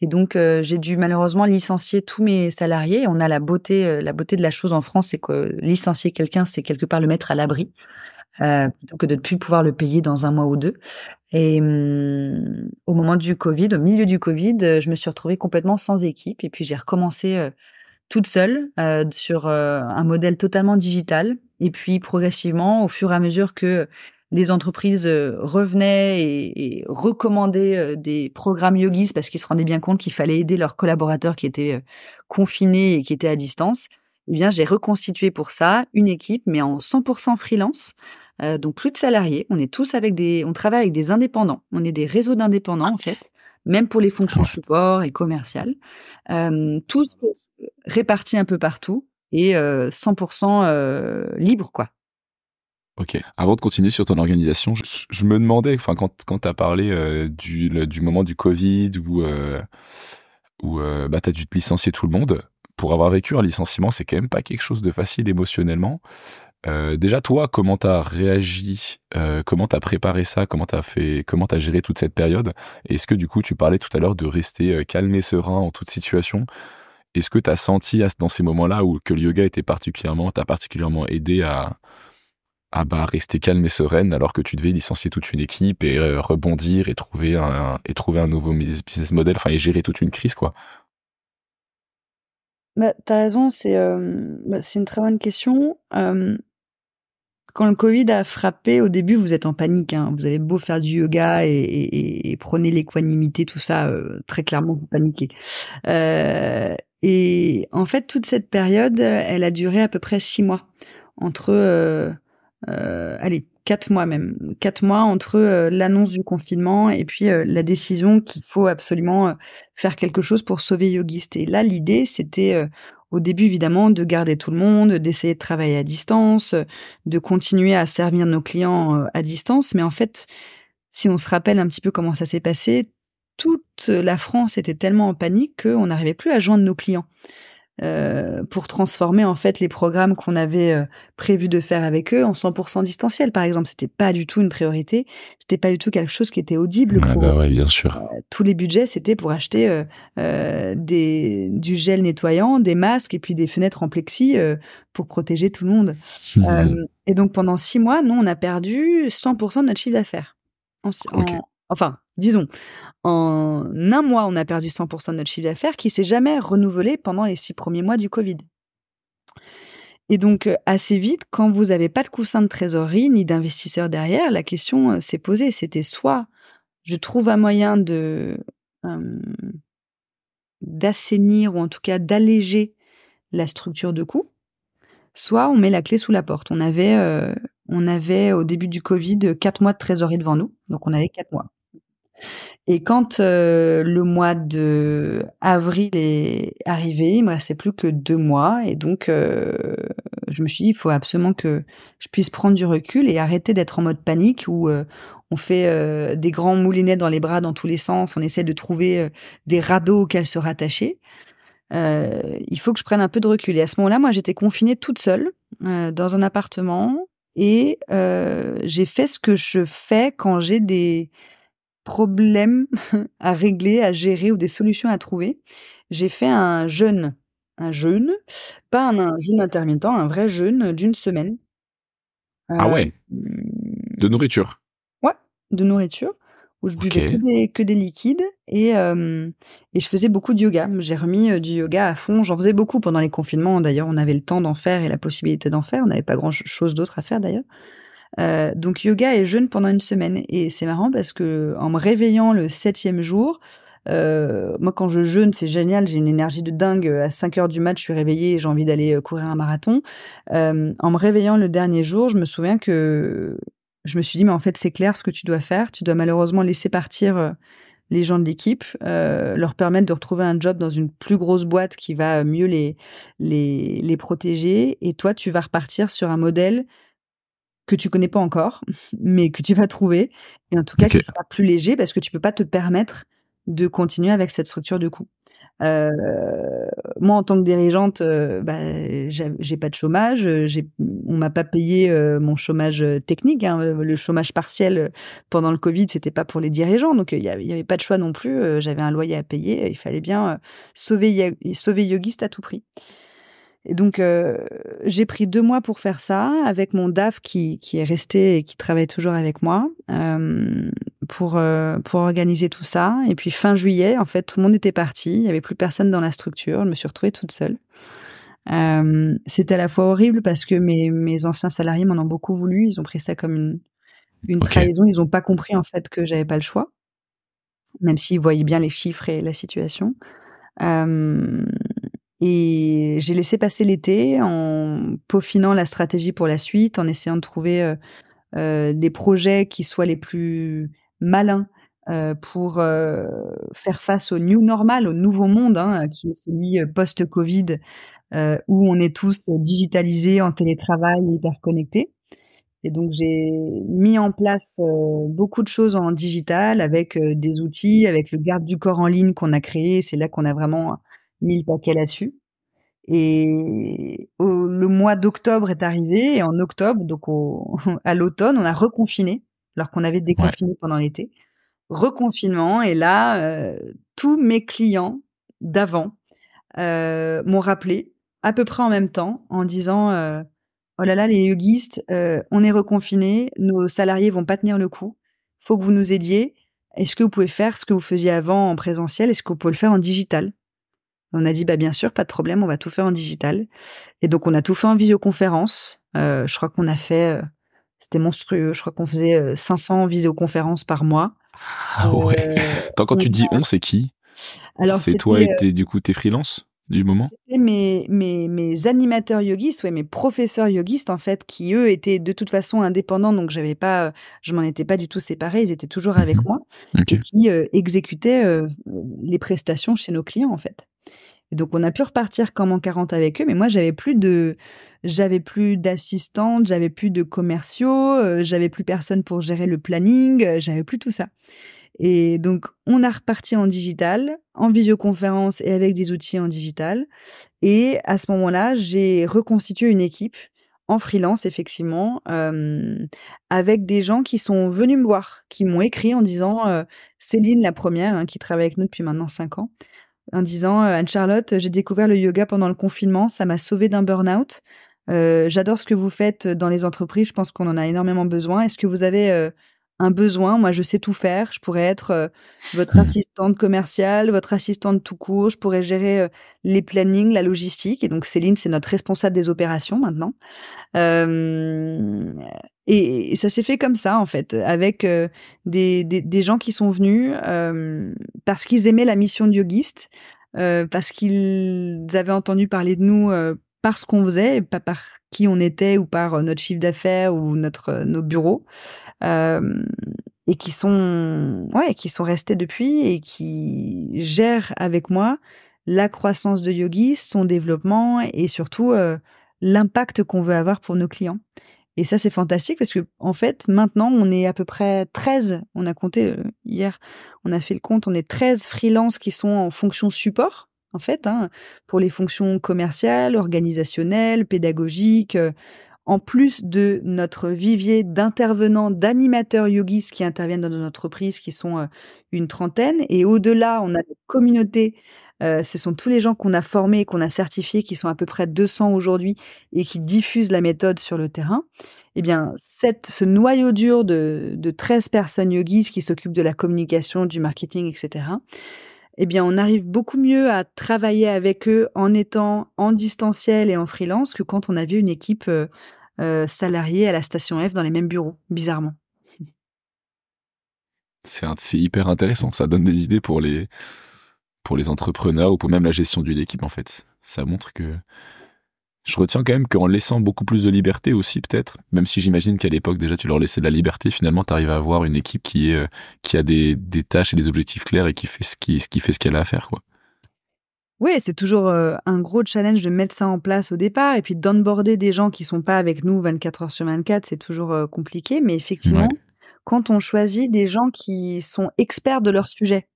et donc j'ai dû malheureusement licencier tous mes salariés. On a la beauté de la chose en France, c'est que licencier quelqu'un, c'est quelque part le mettre à l'abri, plutôt que de ne plus pouvoir le payer dans 1 mois ou 2 et au moment du Covid, au milieu du Covid, je me suis retrouvée complètement sans équipe et puis j'ai recommencé, toute seule, sur, un modèle totalement digital et puis progressivement, au fur et à mesure que les entreprises, revenaient et recommandaient, des programmes yogis parce qu'ils se rendaient bien compte qu'il fallait aider leurs collaborateurs qui étaient, confinés et qui étaient à distance, eh bien, j'ai reconstitué pour ça une équipe, mais en 100% freelance, donc plus de salariés. On travaille avec des indépendants. On est des réseaux d'indépendants, en fait, même pour les fonctions Ouais. support et commerciales. Tous répartis un peu partout et 100% libre, quoi. Ok. Avant de continuer sur ton organisation, je me demandais, enfin, quand tu as parlé du moment du Covid où bah, tu as dû te licencier tout le monde, pour avoir vécu un licenciement, c'est quand même pas quelque chose de facile émotionnellement. Déjà, toi, comment t'as réagi, comment t'as préparé ça, comment t'as géré toute cette période? Et est-ce que du coup, tu parlais tout à l'heure de rester calme et serein en toute situation? Est-ce que t'as senti dans ces moments-là où que le yoga t'a particulièrement aidé à bah, rester calme et sereine alors que tu devais licencier toute une équipe et rebondir et trouver un nouveau business model, enfin et gérer toute une crise quoi. Bah, tu raison, c'est une très bonne question. Quand le Covid a frappé, au début, vous êtes en panique, hein. Vous avez beau faire du yoga et prôner l'équanimité, tout ça, très clairement, vous paniquez. Et en fait, toute cette période, elle a duré à peu près 6 mois. Entre, allez, 4 mois même. 4 mois entre, l'annonce du confinement et puis, la décision qu'il faut absolument, faire quelque chose pour sauver Yogist. Et là, l'idée, c'était, au début évidemment de garder tout le monde, d'essayer de travailler à distance, de continuer à servir nos clients, à distance. Mais en fait, si on se rappelle un petit peu comment ça s'est passé, toute la France était tellement en panique qu'on n'arrivait plus à joindre nos clients. pour transformer en fait les programmes qu'on avait, prévu de faire avec eux en 100 % distanciel, par exemple. C'était pas du tout une priorité, c'était pas du tout quelque chose qui était audible Ouais, pour eux. bah ouais, bien sûr. Tous les budgets, c'était pour acheter, du gel nettoyant, des masques et puis des fenêtres en plexi, pour protéger tout le monde. Et donc pendant 6 mois, nous, on a perdu 100 % de notre chiffre d'affaires. Ok. Enfin, disons, en un mois, on a perdu 100 % de notre chiffre d'affaires qui s'est jamais renouvelé pendant les 6 premiers mois du covid. Et donc, assez vite, quand vous avez pas de coussin de trésorerie ni d'investisseurs derrière, la question, s'est posée. C'était soit je trouve un moyen hem, d'assainir ou en tout cas d'alléger la structure de coûts, soit on met la clé sous la porte. On avait au début du covid, 4 mois de trésorerie devant nous, donc on avait 4 mois. Et quand, le mois d'avril est arrivé, il me restait plus que 2 mois et donc je me suis dit: «Il faut absolument que je puisse prendre du recul et arrêter d'être en mode panique où, on fait, des grands moulinets dans les bras dans tous les sens, on essaie de trouver, des radeaux auxquels se rattacher». Il faut que je prenne un peu de recul et à ce moment-là, moi, j'étais confinée toute seule, dans un appartement et j'ai fait ce que je fais quand j'ai des problèmes à régler, à gérer ou des solutions à trouver. J'ai fait un jeûne, pas un jeûne intermittent, un vrai jeûne d'une semaine. Ah ouais, Mmh, de nourriture. ouais, de nourriture, où je buvais que Ok. des liquides et je faisais beaucoup de yoga. J'ai remis, du yoga à fond. J'en faisais beaucoup pendant les confinements, d'ailleurs, on avait le temps d'en faire et la possibilité d'en faire. On n'avait pas grand chose d'autre à faire, d'ailleurs. Donc yoga et jeûne pendant une semaine et c'est marrant parce qu'en me réveillant le 7e jour, moi quand je jeûne, c'est génial, j'ai une énergie de dingue, à 5 heures du mat, je suis réveillée et j'ai envie d'aller, courir un marathon. En me réveillant le dernier jour, je me souviens que je me suis dit: «Mais en fait, c'est clair ce que tu dois faire, tu dois malheureusement laisser partir, les gens de l'équipe, leur permettre de retrouver un job dans une plus grosse boîte qui va mieux les protéger et toi, tu vas repartir sur un modèle que tu connais pas encore, mais que tu vas trouver et en tout cas Ok. qui sera plus léger parce que tu peux pas te permettre de continuer avec cette structure de coût. Heu, Moi en tant que dirigeante, j'ai pas de chômage, on m'a pas payé, mon chômage, technique, hein, le chômage partiel, pendant le covid, c'était pas pour les dirigeants donc il y avait pas de choix non plus, j'avais un loyer à payer, il fallait bien, sauver Yogist à tout prix. Et donc, j'ai pris 2 mois pour faire ça avec mon DAF qui est resté et qui travaille toujours avec moi, pour organiser tout ça et puis fin juillet, en fait, tout le monde était parti, il y avait plus personne dans la structure, je me suis retrouvée toute seule. C'était à la fois horrible parce que mes anciens salariés m'en ont beaucoup voulu, ils ont pris ça comme une Ok. trahison, ils ont pas compris, en fait, que j'avais pas le choix, même s'ils voyaient bien les chiffres et la situation. Hem Et j'ai laissé passer l'été en peaufinant la stratégie pour la suite, en essayant de trouver, des projets qui soient les plus malins, pour, faire face au new normal, au nouveau monde, hein, qui est celui, post-covid, où on est tous digitalisés, en télétravail, hyper connectés. Et donc j'ai mis en place, beaucoup de choses en digital avec, des outils, avec le garde du corps en ligne qu'on a créé. C'est là qu'on a vraiment mis le paquet là-dessus. Et le mois d'octobre est arrivé et en octobre, donc au à l'automne, on a reconfiné, alors qu'on avait Ouais. déconfiné pendant l'été. Reconfinement et là, tous mes clients d'avant, m'ont rappelé à peu près en même temps en disant, «Oh là là, les yogistes, on est reconfinés, nos salariés vont pas tenir le coup. Faut que vous nous aidiez. Est-ce que vous pouvez faire ce que vous faisiez avant en présentiel? Est-ce que vous pouvez le faire en digital?» On a dit: «Bah, bien sûr, pas de problème, on va tout faire en digital» et donc on a tout fait en visioconférence. Je crois qu'on a fait, c'était monstrueux, je crois qu'on faisait, 500 visioconférences par mois. Ah ouais. Heu, Attends, quand on tu dis a on, c'est qui? alors C'est toi c'était, et du coup, tes freelances du moment? c'était mes animateurs yogis, ouais, mes professeurs yogistes, en fait, qui eux étaient de toute façon indépendants, donc je m'en étais pas du tout séparée, ils étaient toujours avec Mhm. moi Ok. et qui, exécutaient, les prestations chez nos clients, en fait. Et donc on a pu repartir comme en 40 avec eux, mais moi j'avais plus d'assistantes, j'avais plus de commerciaux, j'avais plus personne pour gérer le planning, j'avais plus tout ça. Et donc, on a reparti en digital, en visioconférence et avec des outils en digital. Et à ce moment-là, j'ai reconstitué une équipe en freelance, effectivement, avec des gens qui sont venus me voir, qui m'ont écrit en disant, Céline, la première, hein, qui travaille avec nous depuis maintenant 5 ans, en disant, «Anne-Charlotte, j'ai découvert le yoga pendant le confinement, ça m'a sauvée d'un burn-out. J'adore ce que vous faites dans les entreprises, je pense qu'on en a énormément besoin. Est-ce que vous avez, un besoin? Moi, je sais tout faire. Je pourrais être, votre assistante commerciale, votre assistante tout court. Je pourrais gérer, les plannings, la logistique» et donc Céline, c'est notre responsable des opérations maintenant. Hem et ça s'est fait comme ça, en fait, avec, des gens qui sont venus, parce qu'ils aimaient la mission de yogiste, parce qu'ils avaient entendu parler de nous, par ce qu'on faisait et pas par qui on était ou par, notre chiffre d'affaires ou nos bureaux. Hem et qui sont restés depuis et qui gèrent avec moi la croissance de Yogis, son développement et surtout, l'impact qu'on veut avoir pour nos clients. Et ça, c'est fantastique parce que en fait, maintenant, on est à peu près 13. On a compté, hier, on a fait le compte, on est 13 freelances qui sont en fonction support, en fait, hein, pour les fonctions commerciales, organisationnelles, pédagogiques, en plus de notre vivier d'intervenants, d'animateurs yogis qui interviennent dans notre entreprise, qui sont, une trentaine et au-delà, on a une communauté, ce sont tous les gens qu'on a formés et qu'on a certifiés, qui sont à peu près 200 aujourd'hui et qui diffusent la méthode sur le terrain. Eh bien, ce noyau dur de 13 personnes yogis qui s'occupent de la communication, du marketing et cetera, eh bien, on arrive beaucoup mieux à travailler avec eux en étant en distanciel et en freelance que quand on avait une équipe, salariée à la station F dans les mêmes bureaux, bizarrement. C'est hyper intéressant. Ça donne des idées pour les entrepreneurs ou pour même la gestion d'une équipe, en fait. Ça montre que je retiens quand même qu'en laissant beaucoup plus de liberté aussi, peut-être, même si j'imagine qu'à l'époque, déjà, tu leur laissais de la liberté, finalement, tu arrives à avoir une équipe qui a des tâches et des objectifs clairs et qui fait ce qu'elle a à faire, quoi. Oui, c'est toujours, un gros challenge de mettre ça en place au départ et puis d'onboarder des gens qui sont pas avec nous 24 heures sur 24, c'est toujours, compliqué. Mais Ouais. effectivement, quand on choisit des gens qui sont experts de leur sujet,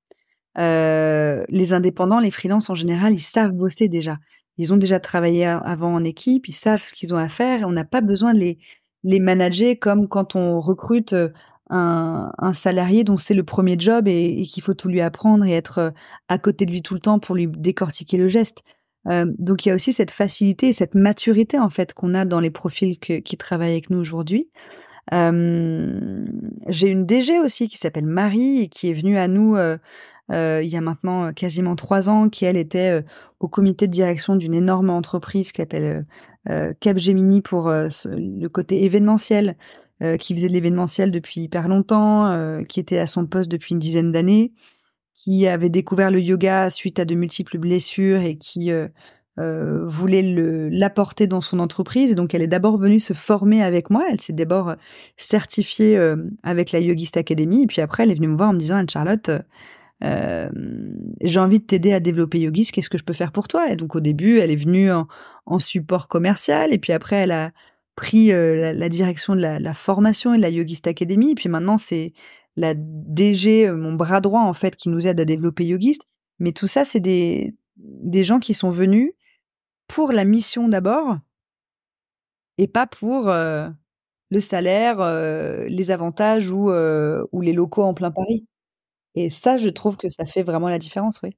les indépendants, les freelances en général, ils savent bosser déjà. Ils ont déjà travaillé avant en équipe, ils savent ce qu'ils ont à faire et on n'a pas besoin de les manager comme quand on recrute, un salarié dont c'est le premier job et qu'il faut tout lui apprendre et être, à côté de lui tout le temps pour lui décortiquer le geste. Donc il y a aussi cette facilité et cette maturité, en fait, qu'on a dans les profils qui travaillent avec nous aujourd'hui. J'ai une DG aussi qui s'appelle Marie et qui est venue à nous, il y a maintenant, quasiment 3 ans, qui elle était, au comité de direction d'une énorme entreprise qui s'appelle, Capgemini pour, le côté événementiel, qui faisait de l'événementiel depuis hyper longtemps, qui était à son poste depuis une dizaine d'années, qui avait découvert le yoga suite à de multiples blessures et qui, voulait l'apporter dans son entreprise et donc elle est d'abord venue se former avec moi. Elle s'est d'abord, certifiée, avec la Yogist Academy et puis après elle est venue me voir en me disant: «Anne-Charlotte, j'ai envie de t'aider à développer Yogis, qu'est-ce que je peux faire pour toi?» Et donc au début, elle est venue en support commercial et puis après elle a pris, la direction de la formation et de la Yogist Academy et puis maintenant c'est la DG, mon bras droit en fait, qui nous aide à développer Yogist. Mais tout ça, c'est des gens qui sont venus pour la mission d'abord et pas pour, le salaire, les avantages ou les locaux en plein Paris. Et ça, je trouve que ça fait vraiment la différence, oui.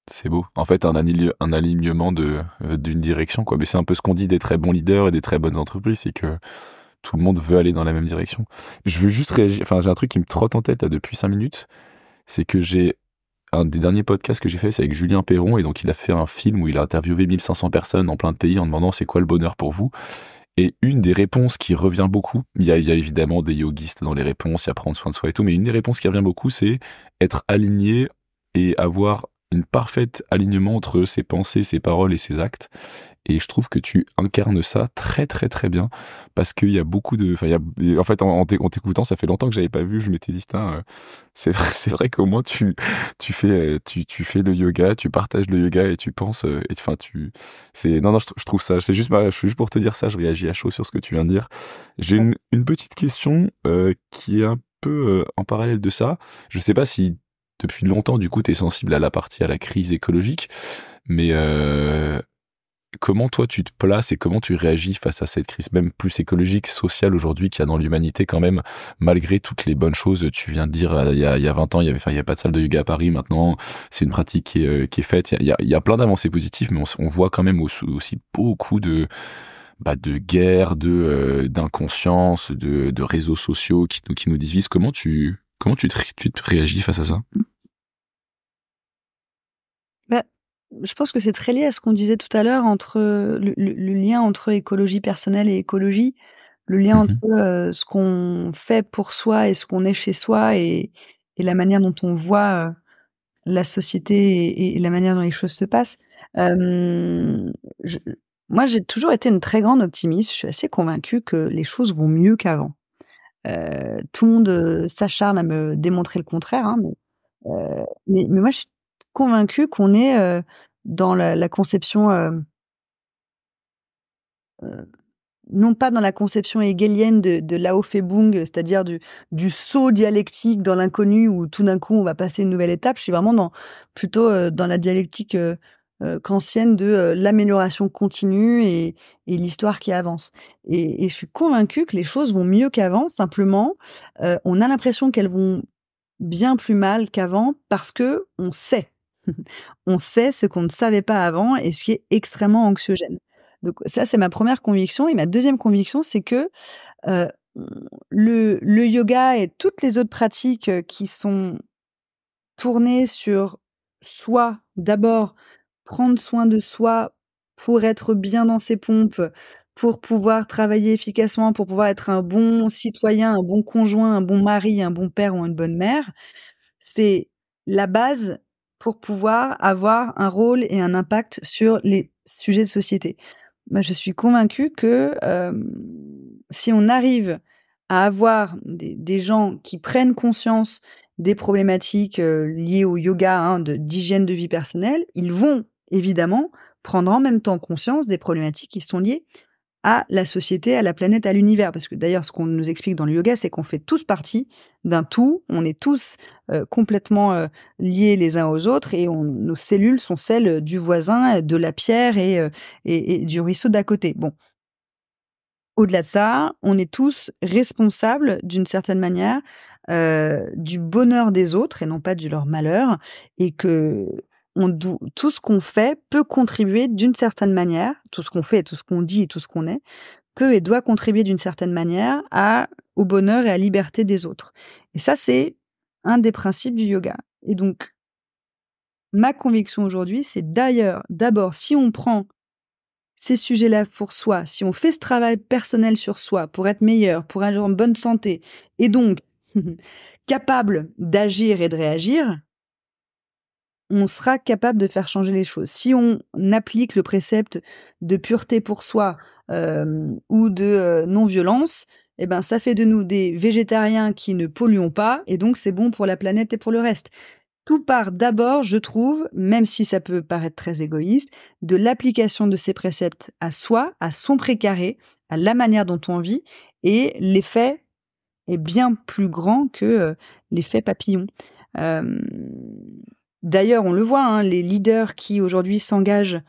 C'est beau. En fait, un alignement d'une direction, quoi. Mais c'est un peu ce qu'on dit des très bons leaders et des très bonnes entreprises, c'est que tout le monde veut aller dans la même direction. Je veux juste réagir, enfin, j'ai un truc qui me trotte en tête, là, depuis 5 minutes. C'est que un des derniers podcasts que j'ai fait, c'est avec Julien Perron, et donc il a fait un film où il a interviewé 1500 personnes dans plein de pays en demandant c'est quoi le bonheur pour vous. Et une des réponses qui revient beaucoup, il y a évidemment des yogistes dans les réponses, il y a prendre soin de soi et tout, mais une des réponses qui revient beaucoup, c'est être aligné et avoir une parfaite alignement entre ses pensées, ses paroles et ses actes. Et je trouve que tu incarnes ça très très très bien parce qu'il y a beaucoup de, enfin, en fait, en t'écoutant, ça fait longtemps que j'avais pas vu. Je m'étais dit, putain, c'est vrai qu'au moins tu fais le yoga, tu partages le yoga et tu penses, et enfin non non, je trouve ça. Je suis juste pour te dire ça. Je réagis à chaud sur ce que tu viens de dire. J'ai une petite question qui est un peu en parallèle de ça. Je sais pas si depuis longtemps, du coup, tu es sensible à la crise écologique, mais comment toi tu te places et comment tu réagis face à cette crise même plus écologique, sociale aujourd'hui qu'il y a dans l'humanité quand même, malgré toutes les bonnes choses. Tu viens de dire, il y a 20 ans, il y a pas de salle de yoga à Paris. Maintenant, c'est une pratique qui est faite. Il y a plein d'avancées positives, mais on voit quand même aussi beaucoup de guerre, d'inconscience, de réseaux sociaux qui nous divisent. Tu te réagis face à ça? Bah, je pense que c'est très lié à ce qu'on disait tout à l'heure entre, le lien entre écologie personnelle et écologie. Le lien Mhm. entre, ce qu'on fait pour soi et ce qu'on est chez soi et la manière dont on voit, la société et la manière dont les choses se passent. Je Moi, j'ai toujours été une très grande optimiste. Je suis assez convaincue que les choses vont mieux qu'avant. Tout le monde, s'acharne à me démontrer le contraire, hein, mais moi, je suis convaincue qu'on est, dans la conception, heu, non pas dans la conception hégélienne de Laofébung, c'est-à-dire du saut dialectique dans l'inconnu où tout d'un coup on va passer une nouvelle étape. Je suis vraiment plutôt, dans la dialectique, kantienne de, l'amélioration continue et l'histoire qui avance et je suis convaincue que les choses vont mieux qu'avant. Simplement, on a l'impression qu'elles vont bien plus mal qu'avant parce qu'on sait. On sait ce qu'on ne savait pas avant et ce qui est extrêmement anxiogène. Donc ça, c'est ma première conviction et ma deuxième conviction, c'est que, heu, le yoga et toutes les autres pratiques, qui sont tournées sur soi, d'abord, prendre soin de soi pour être bien dans ses pompes, pour pouvoir travailler efficacement, pour pouvoir être un bon citoyen, un bon conjoint, un bon mari, un bon père ou une bonne mère. C'est la base pour pouvoir avoir un rôle et un impact sur les sujets de société. Moi, je suis convaincue que, si on arrive à avoir des gens qui prennent conscience des problématiques, liées au yoga, hein, d'hygiène de vie personnelle, ils vont évidemment prendre en même temps conscience des problématiques qui sont liées à la société, à la planète, à l'univers. Parce que d'ailleurs, ce qu'on nous explique dans le yoga, c'est qu'on fait tous partie d'un tout. On est tous, complètement, liés les uns aux autres et nos cellules sont celles, du voisin, de la pierre et du ruisseau d'à côté. Bon, au-delà de ça, on est tous responsables d'une certaine manière, du bonheur des autres et non pas de leur malheur et que tout ce qu'on fait peut contribuer d'une certaine manière, tout ce qu'on fait et tout ce qu'on dit et tout ce qu'on est, peut et doit contribuer d'une certaine manière au bonheur et à la liberté des autres. Et ça, c'est un des principes du yoga. Et donc, ma conviction aujourd'hui, c'est d'ailleurs, d'abord, si on prend ces sujets-là pour soi, si on fait ce travail personnel sur soi pour être meilleur, pour être en bonne santé, et donc capable d'agir et de réagir, on sera capable de faire changer les choses. Si on applique le précepte de pureté pour soi, ou de, non-violence, et ben, ça fait de nous des végétariens qui ne polluons pas et donc c'est bon pour la planète et pour le reste. Tout part d'abord, je trouve, même si ça peut paraître très égoïste, de l'application de ces préceptes à soi, à son précaré, à la manière dont on vit et l'effet est bien plus grand que, l'effet papillon. Hem, D'ailleurs, on le voit, hein, les leaders qui aujourd'hui s'engagent,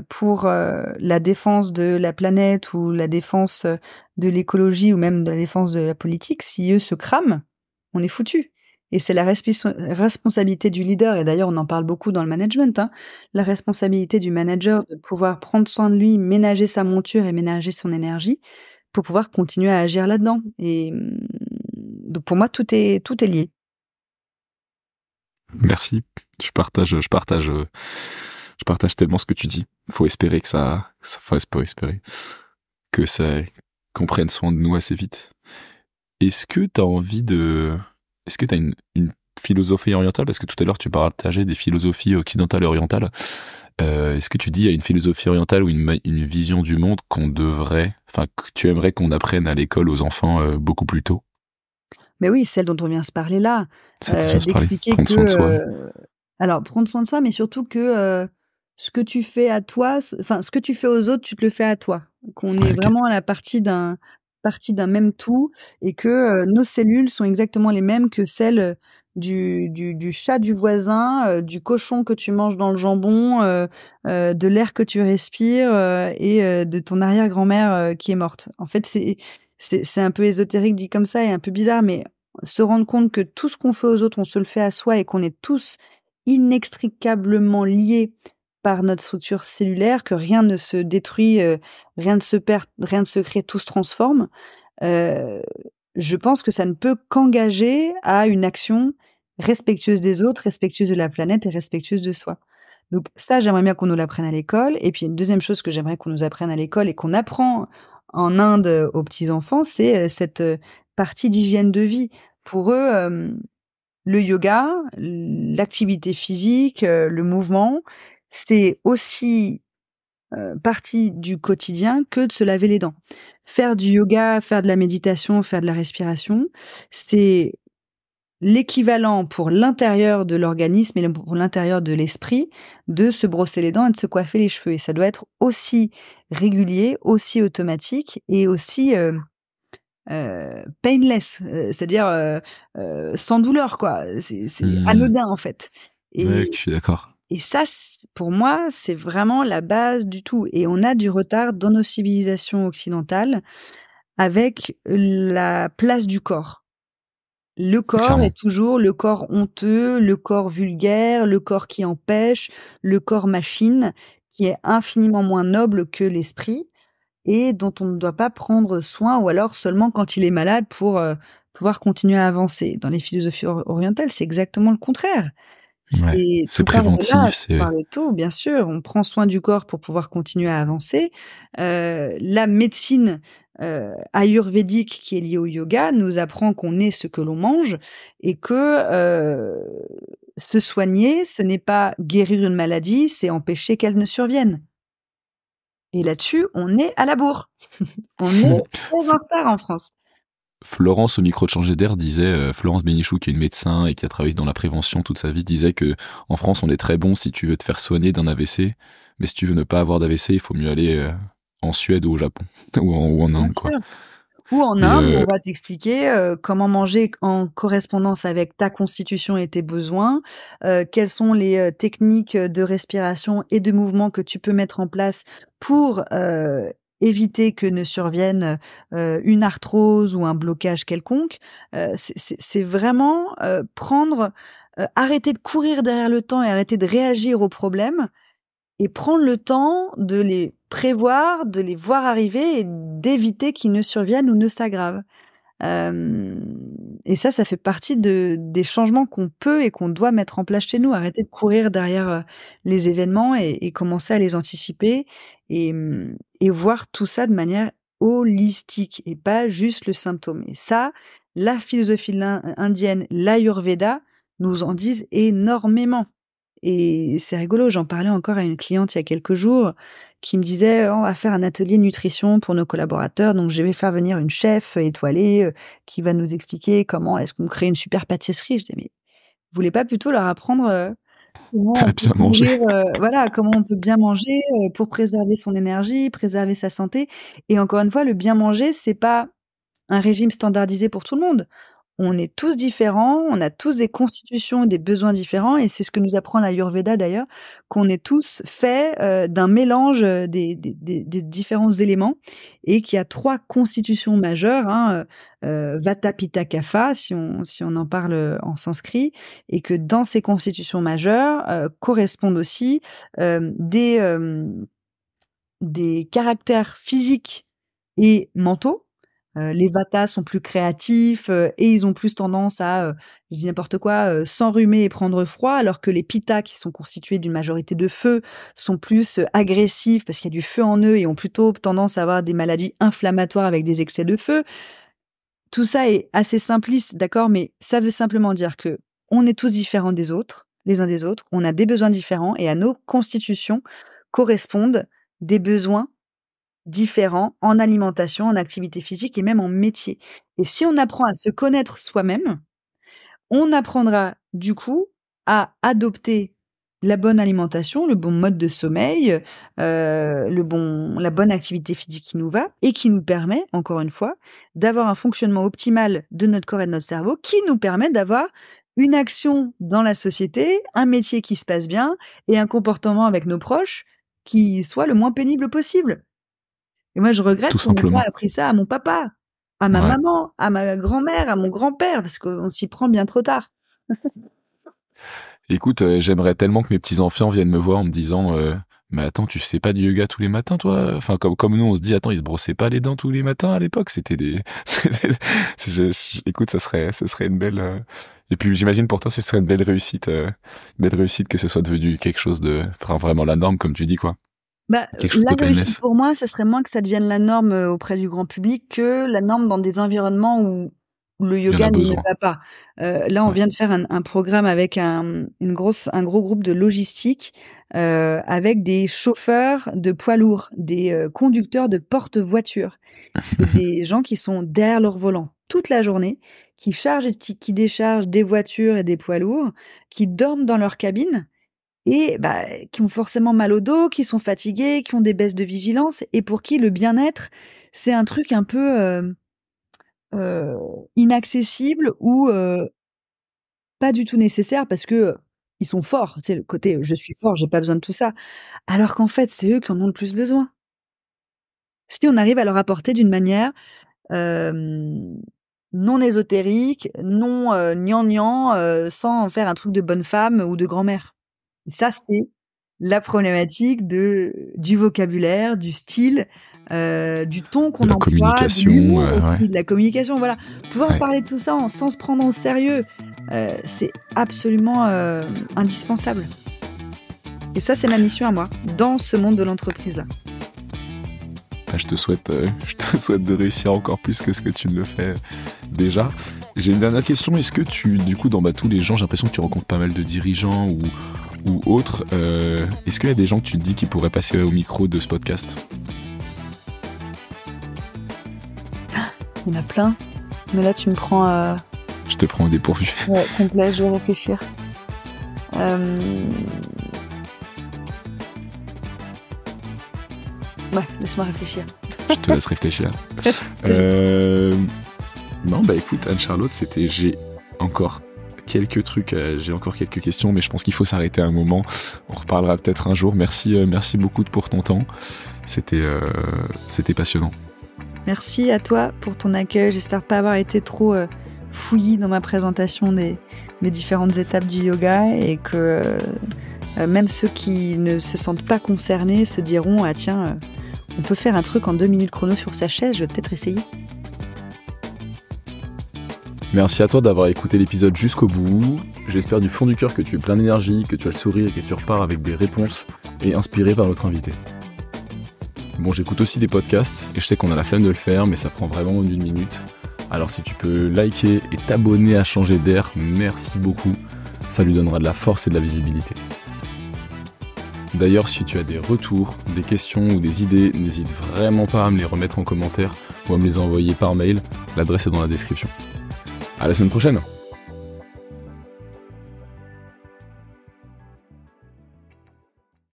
pour, la défense de la planète ou la défense, de l'écologie ou même de la défense de la politique, si eux se crament, on est foutus et c'est la responsabilité du leader et d'ailleurs on en parle beaucoup dans le management, hein, la responsabilité du manager de pouvoir prendre soin de lui, ménager sa monture et ménager son énergie pour pouvoir continuer à agir là-dedans et donc pour moi tout est lié. Merci. Je partage tellement ce que tu dis. Faut espérer faut espérer que ça, qu'on prenne soin de nous assez vite. Est-ce que t'as une philosophie orientale? Parce que tout à l'heure, tu partageais des philosophies occidentales et orientales. Est-ce que tu dis il y a une philosophie orientale ou une vision du monde que tu aimerais qu'on apprenne à l'école aux enfants beaucoup plus tôt? Mais oui, celle dont on vient se parler là, Ça te fait se parler. d'expliquer Prendre que, soin de soi. alors prendre soin de soi, mais surtout que, ce que tu fais à toi, ce que tu fais aux autres, tu te le fais à toi. Qu'on est Ouais, ok. vraiment à la partie d'un partie d'un même tout et que, nos cellules sont exactement les mêmes que celles, du chat du voisin, du cochon que tu manges dans le jambon, de l'air que tu respires, et de ton arrière-grand-mère, qui est morte. En fait, c'est un peu ésotérique dit comme ça et un peu bizarre, mais se rendre compte que tout ce qu'on fait aux autres, on se le fait à soi et qu'on est tous inextricablement liés par notre structure cellulaire, que rien ne se détruit, rien ne se perd, rien ne se crée, tout se transforme. Heu, je pense que ça ne peut qu'engager à une action respectueuse des autres, respectueuse de la planète et respectueuse de soi. Donc ça, j'aimerais bien qu'on nous l'apprenne à l'école et puis une deuxième chose que j'aimerais qu'on nous apprenne à l'école et qu'on apprend en Inde, aux petits enfants, c'est, cette, partie d'hygiène de vie. Pour eux, le yoga, l'activité physique, le mouvement, c'est aussi partie du quotidien que de se laver les dents. Faire du yoga, faire de la méditation, faire de la respiration, c'est l'équivalent pour l'intérieur de l'organisme et pour l'intérieur de l'esprit de se brosser les dents et de se coiffer les cheveux et ça doit être aussi régulier, aussi automatique et aussi, painless, c'est-à-dire, sans douleur quoi. C'est Mmh. anodin en fait Ouais, et je suis d'accord. et ça, pour moi, c'est vraiment la base du tout et on a du retard dans nos civilisations occidentales avec la place du corps. Le corps Clairement. est toujours le corps honteux, le corps vulgaire, le corps qui empêche, le corps machine, qui est infiniment moins noble que l'esprit et dont on ne doit pas prendre soin ou alors seulement quand il est malade pour, pouvoir continuer à avancer. Dans les philosophies orientales, c'est exactement le contraire. Ouais. C'est C'est tout part de là, préventif, tout c'est part de tout, bien sûr. On prend soin du corps pour pouvoir continuer à avancer. La médecine, ayurvédique qui est liée au yoga nous apprend qu'on est ce que l'on mange et que, se soigner, ce n'est pas guérir une maladie, c'est empêcher qu'elle ne survienne et là-dessus, on est à la bourre. On est très en retard en France. Florence au micro de Changer d'air disait, Florence Bénichou qui est une médecin et qui a travaillé dans la prévention toute sa vie, disait que en France on est très bon si tu veux te faire soigner d'un AVC, mais si tu veux ne pas avoir d'AVC, il faut mieux aller en Suède ou au Japon ou en Bien Inde quoi. sûr. Ou en Et Inde, où on va t'expliquer, comment manger en correspondance avec ta constitution et tes besoins, quelles sont les, techniques, de respiration et de mouvement que tu peux mettre en place pour, éviter que ne survienne, une arthrose ou un blocage quelconque. C'est vraiment, prendre, arrêter de courir derrière le temps et arrêter de réagir aux problèmes et prendre le temps de les prévoir, de les voir arriver et d'éviter qu'ils ne surviennent ou ne s'aggravent. Hem et ça fait partie des changements qu'on peut et qu'on doit mettre en place chez nous. Arrêter de courir derrière, les événements et commencer à les anticiper et voir tout ça de manière holistique et pas juste le symptôme et ça, la philosophie indienne, l'Ayurveda nous en disent énormément. Et c'est rigolo, j'en parlais encore à une cliente il y a quelques jours qui me disait: «Oh, on va faire un atelier nutrition pour nos collaborateurs, donc je vais faire venir une chef étoilée, qui va nous expliquer comment est-ce qu'on crée une super pâtisserie». Je dis: «Mais vous voulez pas plutôt leur apprendre, comment on t'as peut bien se mangé. nourrir, voilà, comment on peut bien manger, pour préserver son énergie, préserver sa santé?» et encore une fois, le bien manger, c'est pas un régime standardisé pour tout le monde. On est tous différents, on a tous des constitutions et des besoins différents et c'est ce que nous apprend l'Ayurveda d'ailleurs, qu'on est tous faits, d'un mélange, des différents éléments et qu'il y a 3 constitutions majeures, hein, Vata, Pitta, Kapha si on en parle, en sanskrit et que dans ces constitutions majeures, correspondent aussi, des caractères physiques et mentaux. Les Vatas sont plus créatifs, et ils ont plus tendance à, je dis n'importe quoi, s'enrhumer et prendre froid, alors que les Pitta, qui sont constitués d'une majorité de feu, sont plus, agressifs parce qu'il y a du feu en eux et ont plutôt tendance à avoir des maladies inflammatoires avec des excès de feu. Tout ça est assez simpliste, d'accord? Mais ça veut simplement dire que on est tous différents des autres, les uns des autres, on a des besoins différents et à nos constitutions correspondent des besoins différents en alimentation, en activité physique et même en métier. Et si on apprend à se connaître soi-même, on apprendra du coup à adopter la bonne alimentation, le bon mode de sommeil, la bonne activité physique qui nous va et qui nous permet, encore une fois, d'avoir un fonctionnement optimal de notre corps et de notre cerveau, qui nous permet d'avoir une action dans la société, un métier qui se passe bien et un comportement avec nos proches qui soit le moins pénible possible. Et moi, je regrette Tout qu'on n'ait pas simplement. appris ça à mon papa, à ma Ouais. maman, à ma grand-mère, à mon grand-père, parce qu'on s'y prend bien trop tard. Écoute, j'aimerais tellement que mes petits-enfants viennent me voir en me disant mais attends, tu fais pas du yoga tous les matins, toi? Enfin, comme nous, on se dit, attends, ils se brossaient pas les dents tous les matins à l'époque. Écoute, ce serait une belle. Et puis, j'imagine pour toi, ce serait une belle réussite que ce soit devenu quelque chose de, enfin, vraiment la norme, comme tu dis, quoi. Quelque chose La de réussite wellness. pour moi, ça serait moins que ça devienne la norme, auprès du grand public que la norme dans des environnements où le Il y en a yoga n'y besoin. va pas. Là, on Ouais. vient de faire un programme avec un gros groupe de logistique, avec des chauffeurs de poids lourds, des conducteurs de porte-voitures. C'est des gens qui sont derrière leur volant toute la journée, qui chargent et qui déchargent des voitures et des poids lourds, qui dorment dans leur cabine et qui ont forcément mal au dos, qui sont fatigués, qui ont des baisses de vigilance et pour qui le bien-être, c'est un truc un peu, heu, inaccessible ou pas du tout nécessaire parce que, ils sont forts. Tu sais, le côté, «Je suis fort, j'ai pas besoin de tout ça». Alors qu'en fait, c'est eux qui en ont le plus besoin. Si on arrive à leur apporter d'une manière, hem, non ésotérique, non, gnangnan, sans en faire un truc de bonne femme ou de grand-mère. Et ça, c'est la problématique du vocabulaire, du style, du ton De qu'on la emploie, de communication, l'humour ouais. aussi, de la communication, voilà. Pouvoir Ouais. parler de tout ça sans se prendre au sérieux, c'est absolument, indispensable. Et ça, c'est ma mission à moi, dans ce monde de l'entreprise-là. Je te souhaite de réussir encore plus que ce que tu ne le fais déjà. J'ai une dernière question. Est-ce que du coup, dans tous les gens, j'ai l'impression que tu rencontres pas mal de dirigeants ou autres. Est-ce qu'il y a des gens que tu te dis qui pourraient passer au micro de ce podcast? Il y en a plein, mais là, tu me prends, Je te prends au dépourvu. ouais, complet, je vais réfléchir. Ouais, laisse-moi réfléchir. Je te laisse réfléchir. Non, écoute, Anne-Charlotte, j'ai encore quelques trucs, j'ai encore quelques questions, mais je pense qu'il faut s'arrêter un moment. On reparlera peut-être un jour. Merci beaucoup pour ton temps. C'était passionnant. Merci à toi pour ton accueil. J'espère pas avoir été trop fouillis dans ma présentation des différentes étapes du yoga et que même ceux qui ne se sentent pas concernés se diront « Ah tiens, on peut faire un truc en 2 minutes chrono sur sa chaise, je vais peut-être essayer. » Merci à toi d'avoir écouté l'épisode jusqu'au bout. J'espère du fond du cœur que tu es plein d'énergie, que tu as le sourire et que tu repars avec des réponses et inspiré par notre invité. Bon, j'écoute aussi des podcasts et je sais qu'on a la flemme de le faire, mais ça prend vraiment 1 minute. Alors si tu peux liker et t'abonner à Changer d'air, merci beaucoup. Ça lui donnera de la force et de la visibilité. D'ailleurs, si tu as des retours, des questions ou des idées, n'hésite vraiment pas à me les remettre en commentaire ou à me les envoyer par mail. L'adresse est dans la description. À la semaine prochaine!